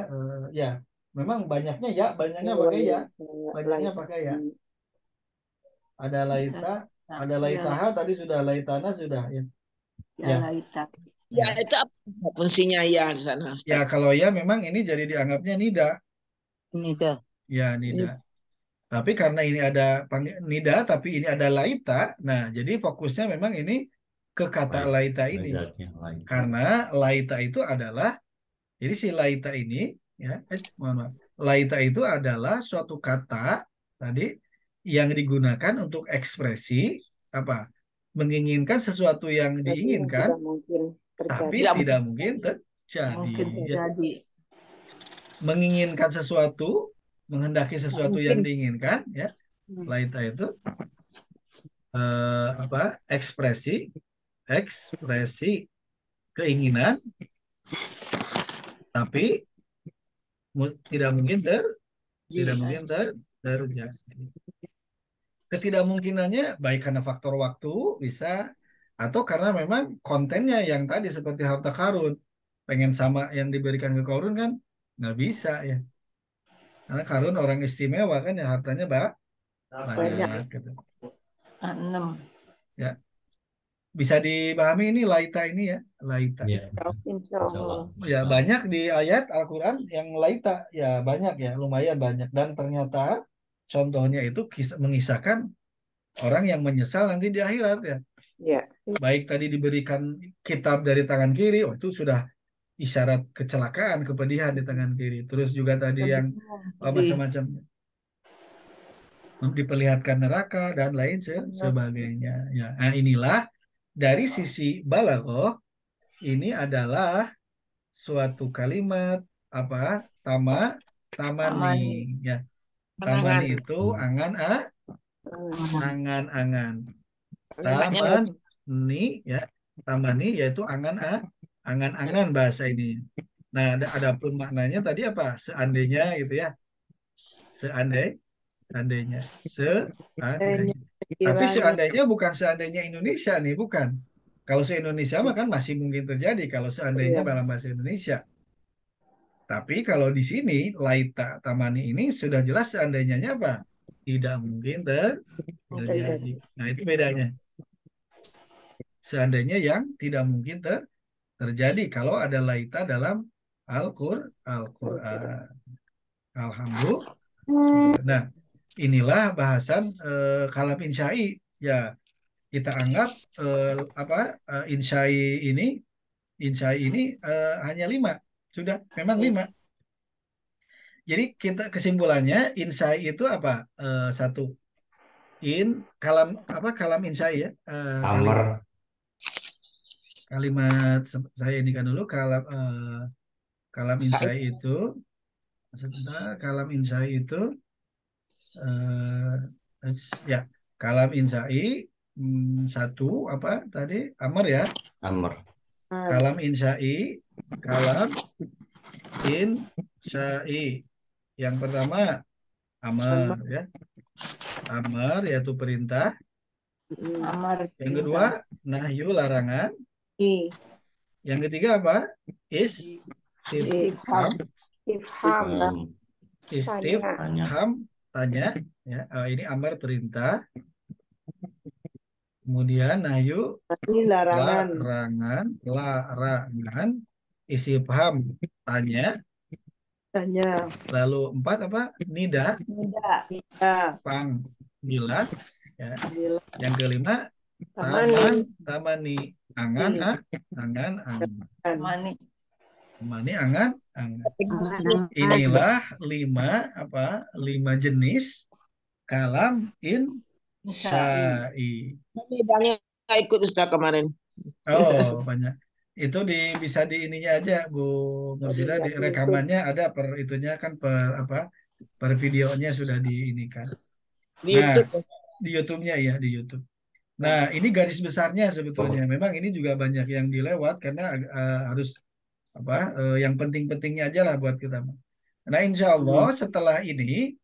Ya, memang banyaknya ya, banyaknya pakai ya. Banyaknya pakai ya. Ada laita, ada laitaha tadi sudah, laitana sudah ya. Ya. Laita. Ya, itu apa fungsinya ya di sana, Ustaz? Ya, kalau ya memang ini jadi dianggapnya nida. Ini dah. Ya, nida. Tapi karena ini ada nida, tapi ini ada laita. Nah, jadi fokusnya memang ini ke kata laita ini. Karena laita itu adalah, jadi si laita ini, ya, mohon maaf. Laita itu adalah suatu kata tadi yang digunakan untuk ekspresi apa? Menginginkan sesuatu yang diinginkan, Tidak mungkin tapi terjadi. tidak mungkin terjadi. Mungkin Ya. terjadi. Menginginkan sesuatu, menghendaki sesuatu yang diinginkan, ya. Laita itu apa? Ekspresi keinginan, tapi tidak mungkin terjadi. Ketidakmungkinannya baik karena faktor waktu bisa, atau karena memang kontennya yang tadi seperti harta karun, pengen sama yang diberikan ke Karun kan nggak bisa ya, karena Karun orang istimewa kan ya, hartanya banyak gitu. 6. Ya, bisa dipahami ini laita ini ya, laita. Iya. Insya Allah. Ya, banyak di ayat Al-Quran yang laita, ya banyak ya, lumayan banyak. Dan ternyata contohnya itu mengisahkan orang yang menyesal nanti di akhirat ya. Ya. Baik tadi diberikan kitab dari tangan kiri, oh itu sudah isyarat kecelakaan, kepedihan di tangan kiri. Terus juga tadi yang macam-macam, diperlihatkan neraka dan lain sebagainya. Ya, nah inilah dari sisi balaghah ini adalah suatu kalimat apa? Tamani ya. Tamani itu angan-angan. Tamani ya. Tamani yaitu angan-angan bahasa ini. Nah, ada pun maknanya tadi apa? Seandainya gitu ya. Seandainya. Seandainya. Tapi Kiranya. seandainya bukan seandainya Indonesia nih, bukan. Kalau se-Indonesia mah kan masih mungkin terjadi kalau seandainya Iya. dalam bahasa Indonesia. Tapi kalau di sini laita tamani ini sudah jelas seandainya apa? Tidak mungkin terjadi. Nah, itu bedanya. Seandainya yang tidak mungkin terjadi kalau ada laita dalam Al-Qur'an. Alhamdulillah. Nah, inilah bahasan kalam insya'i. Ya, kita anggap insya'i ini hanya 5. Sudah, memang 5. Jadi kita kesimpulannya insya'i itu apa? Satu, kalam insya'i ya. Amr, Kalimat saya indikan dulu kalam insya'i itu sebentar, kalam insya'i itu ya, kalam insya'i satu apa tadi? Amr ya. Amr. Kalam insya'i, kalam insya'i. Yang pertama amar ya. Amar yaitu perintah. Amar. Yang kedua nahyu larangan. I. Yang ketiga apa? Istifham. Ifham. Istifham tanya ya. Ini amar perintah. Kemudian nahyu larangan. Istifham tanya. Lalu 4 apa? Nida. Panggilan. Ya. Yang kelima tamani. Angan. Tamani angan. Inilah 5 jenis kalam insya'i. Banyak ikut Ustaz kemarin. Oh, banyak. Itu bisa di ininya aja, Bu Mursida, di rekamannya ada itunya kan per videonya sudah diinikan. Di YouTube. Di YouTube-nya ya, di YouTube. Nah, ini garis besarnya sebetulnya. Memang ini juga banyak yang dilewat karena harus yang penting-pentingnya aja lah buat kita. Nah, insya Allah setelah ini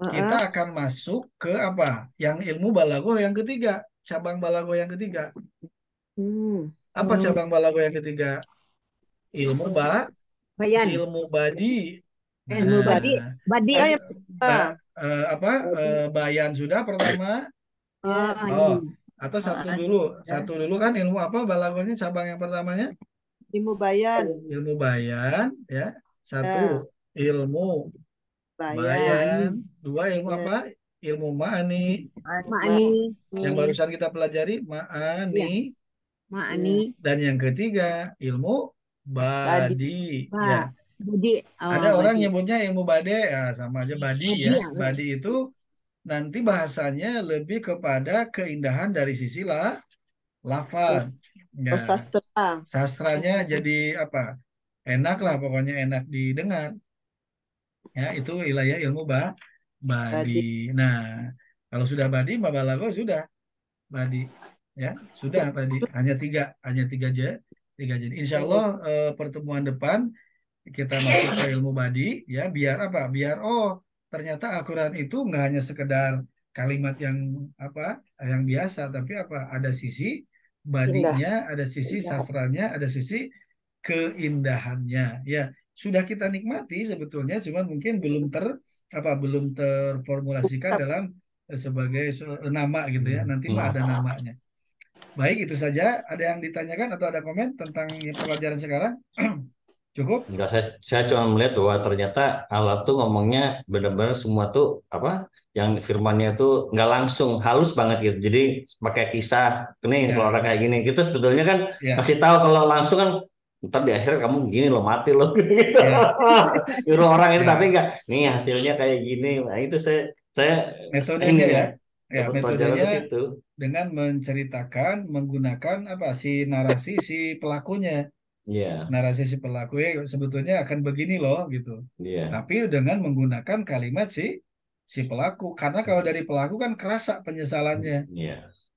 kita akan masuk ke apa? Yang ilmu balaghah yang ketiga, cabang balaghah yang ketiga. Apa cabang balaghah yang ketiga? Ilmu Bayan. ilmu badi. Ilmu badi. Badi. Bayan sudah pertama. Atau satu dulu kan ilmu apa balaghahnya cabang yang pertamanya? Ilmu bayan. Ilmu bayan ya. 1 ilmu bayan. 2 ilmu apa? Ilmu ma'ani. Yang barusan kita pelajari ma'ani. Dan yang ketiga ilmu badi. Ya. Ada orang nyebutnya ilmu bade, ya sama aja badi ya. Badi itu nanti bahasanya lebih kepada keindahan dari sisi lafaz. Ya. Sastranya jadi apa? Enak lah, pokoknya enak didengar. Ya, itu wilayah ilmu badi. Nah, kalau sudah badi, balaghah sudah badi. Ya, sudah badi. Hanya tiga jenis. Insya Allah pertemuan depan kita masuk ke ilmu badi ya, biar apa? Biar ternyata Al-Quran itu nggak hanya sekedar kalimat yang biasa, tapi ada sisi badinya, ada sisi sastranya, ada sisi keindahannya. Ya, sudah kita nikmati sebetulnya, cuman mungkin belum terformulasikan dalam sebagai nama gitu ya. Nanti mah ada namanya. Baik, itu saja. Ada yang ditanyakan atau ada komen tentang pelajaran sekarang? Cukup? Enggak, saya cuma melihat bahwa ternyata Allah tuh ngomongnya benar-benar semua tuh yang firmannya tuh nggak langsung, halus banget gitu. Jadi pakai kisah, nih kalau orang kayak gini, gitu sebetulnya kan masih tahu. Kalau langsung kan ntar di akhir kamu gini loh, mati loh gitu. Nyuruh orang itu tapi enggak, nih hasilnya kayak gini. Nah, itu saya metodenya metodenya situ. Dengan menceritakan menggunakan si narasi si pelakunya. Narasi si pelaku sebetulnya akan begini loh gitu. Tapi dengan menggunakan kalimat si pelaku, karena kalau dari pelaku kan kerasa penyesalannya,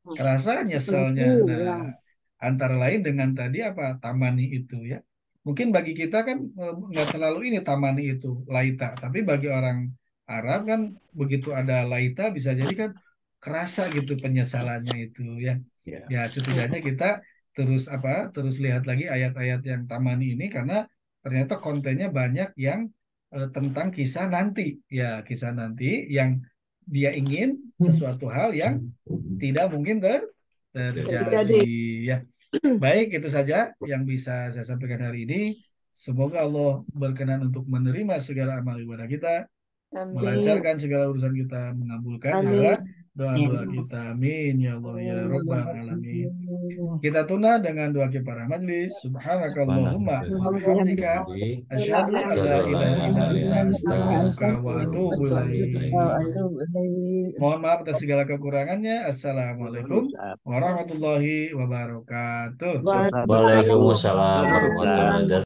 kerasa nyeselnya. Nah, antara lain dengan tadi tamani itu ya. mungkin bagi kita kan nggak terlalu ini tamani itu laita, tapi bagi orang Arab kan begitu ada laita bisa jadi kan kerasa gitu penyesalannya itu ya. Ya. Ya setidaknya kita terus lihat lagi ayat-ayat yang tamani ini karena ternyata kontennya banyak yang tentang kisah nanti ya, kisah nanti yang dia ingin sesuatu hal yang tidak mungkin terjadi ya. Baik, itu saja yang bisa saya sampaikan hari ini. Semoga Allah berkenan untuk menerima segala amal ibadah kita, Amin. melancarkan segala urusan kita, mengabulkan Amin. segala doa-doa kita. Amin ya Allah ya Rabbal alamin. Kita tuna dengan doa kifarah majlis. Subhanakallahumma wa bihamdika asyhadu an la ilaha illa anta astaghfiruka wa atubu ilaik. Mohon maaf atas segala kekurangannya. Assalamualaikum warahmatullahi wabarakatuh. Waalaikumsalam warahmatullahi wabarakatuh.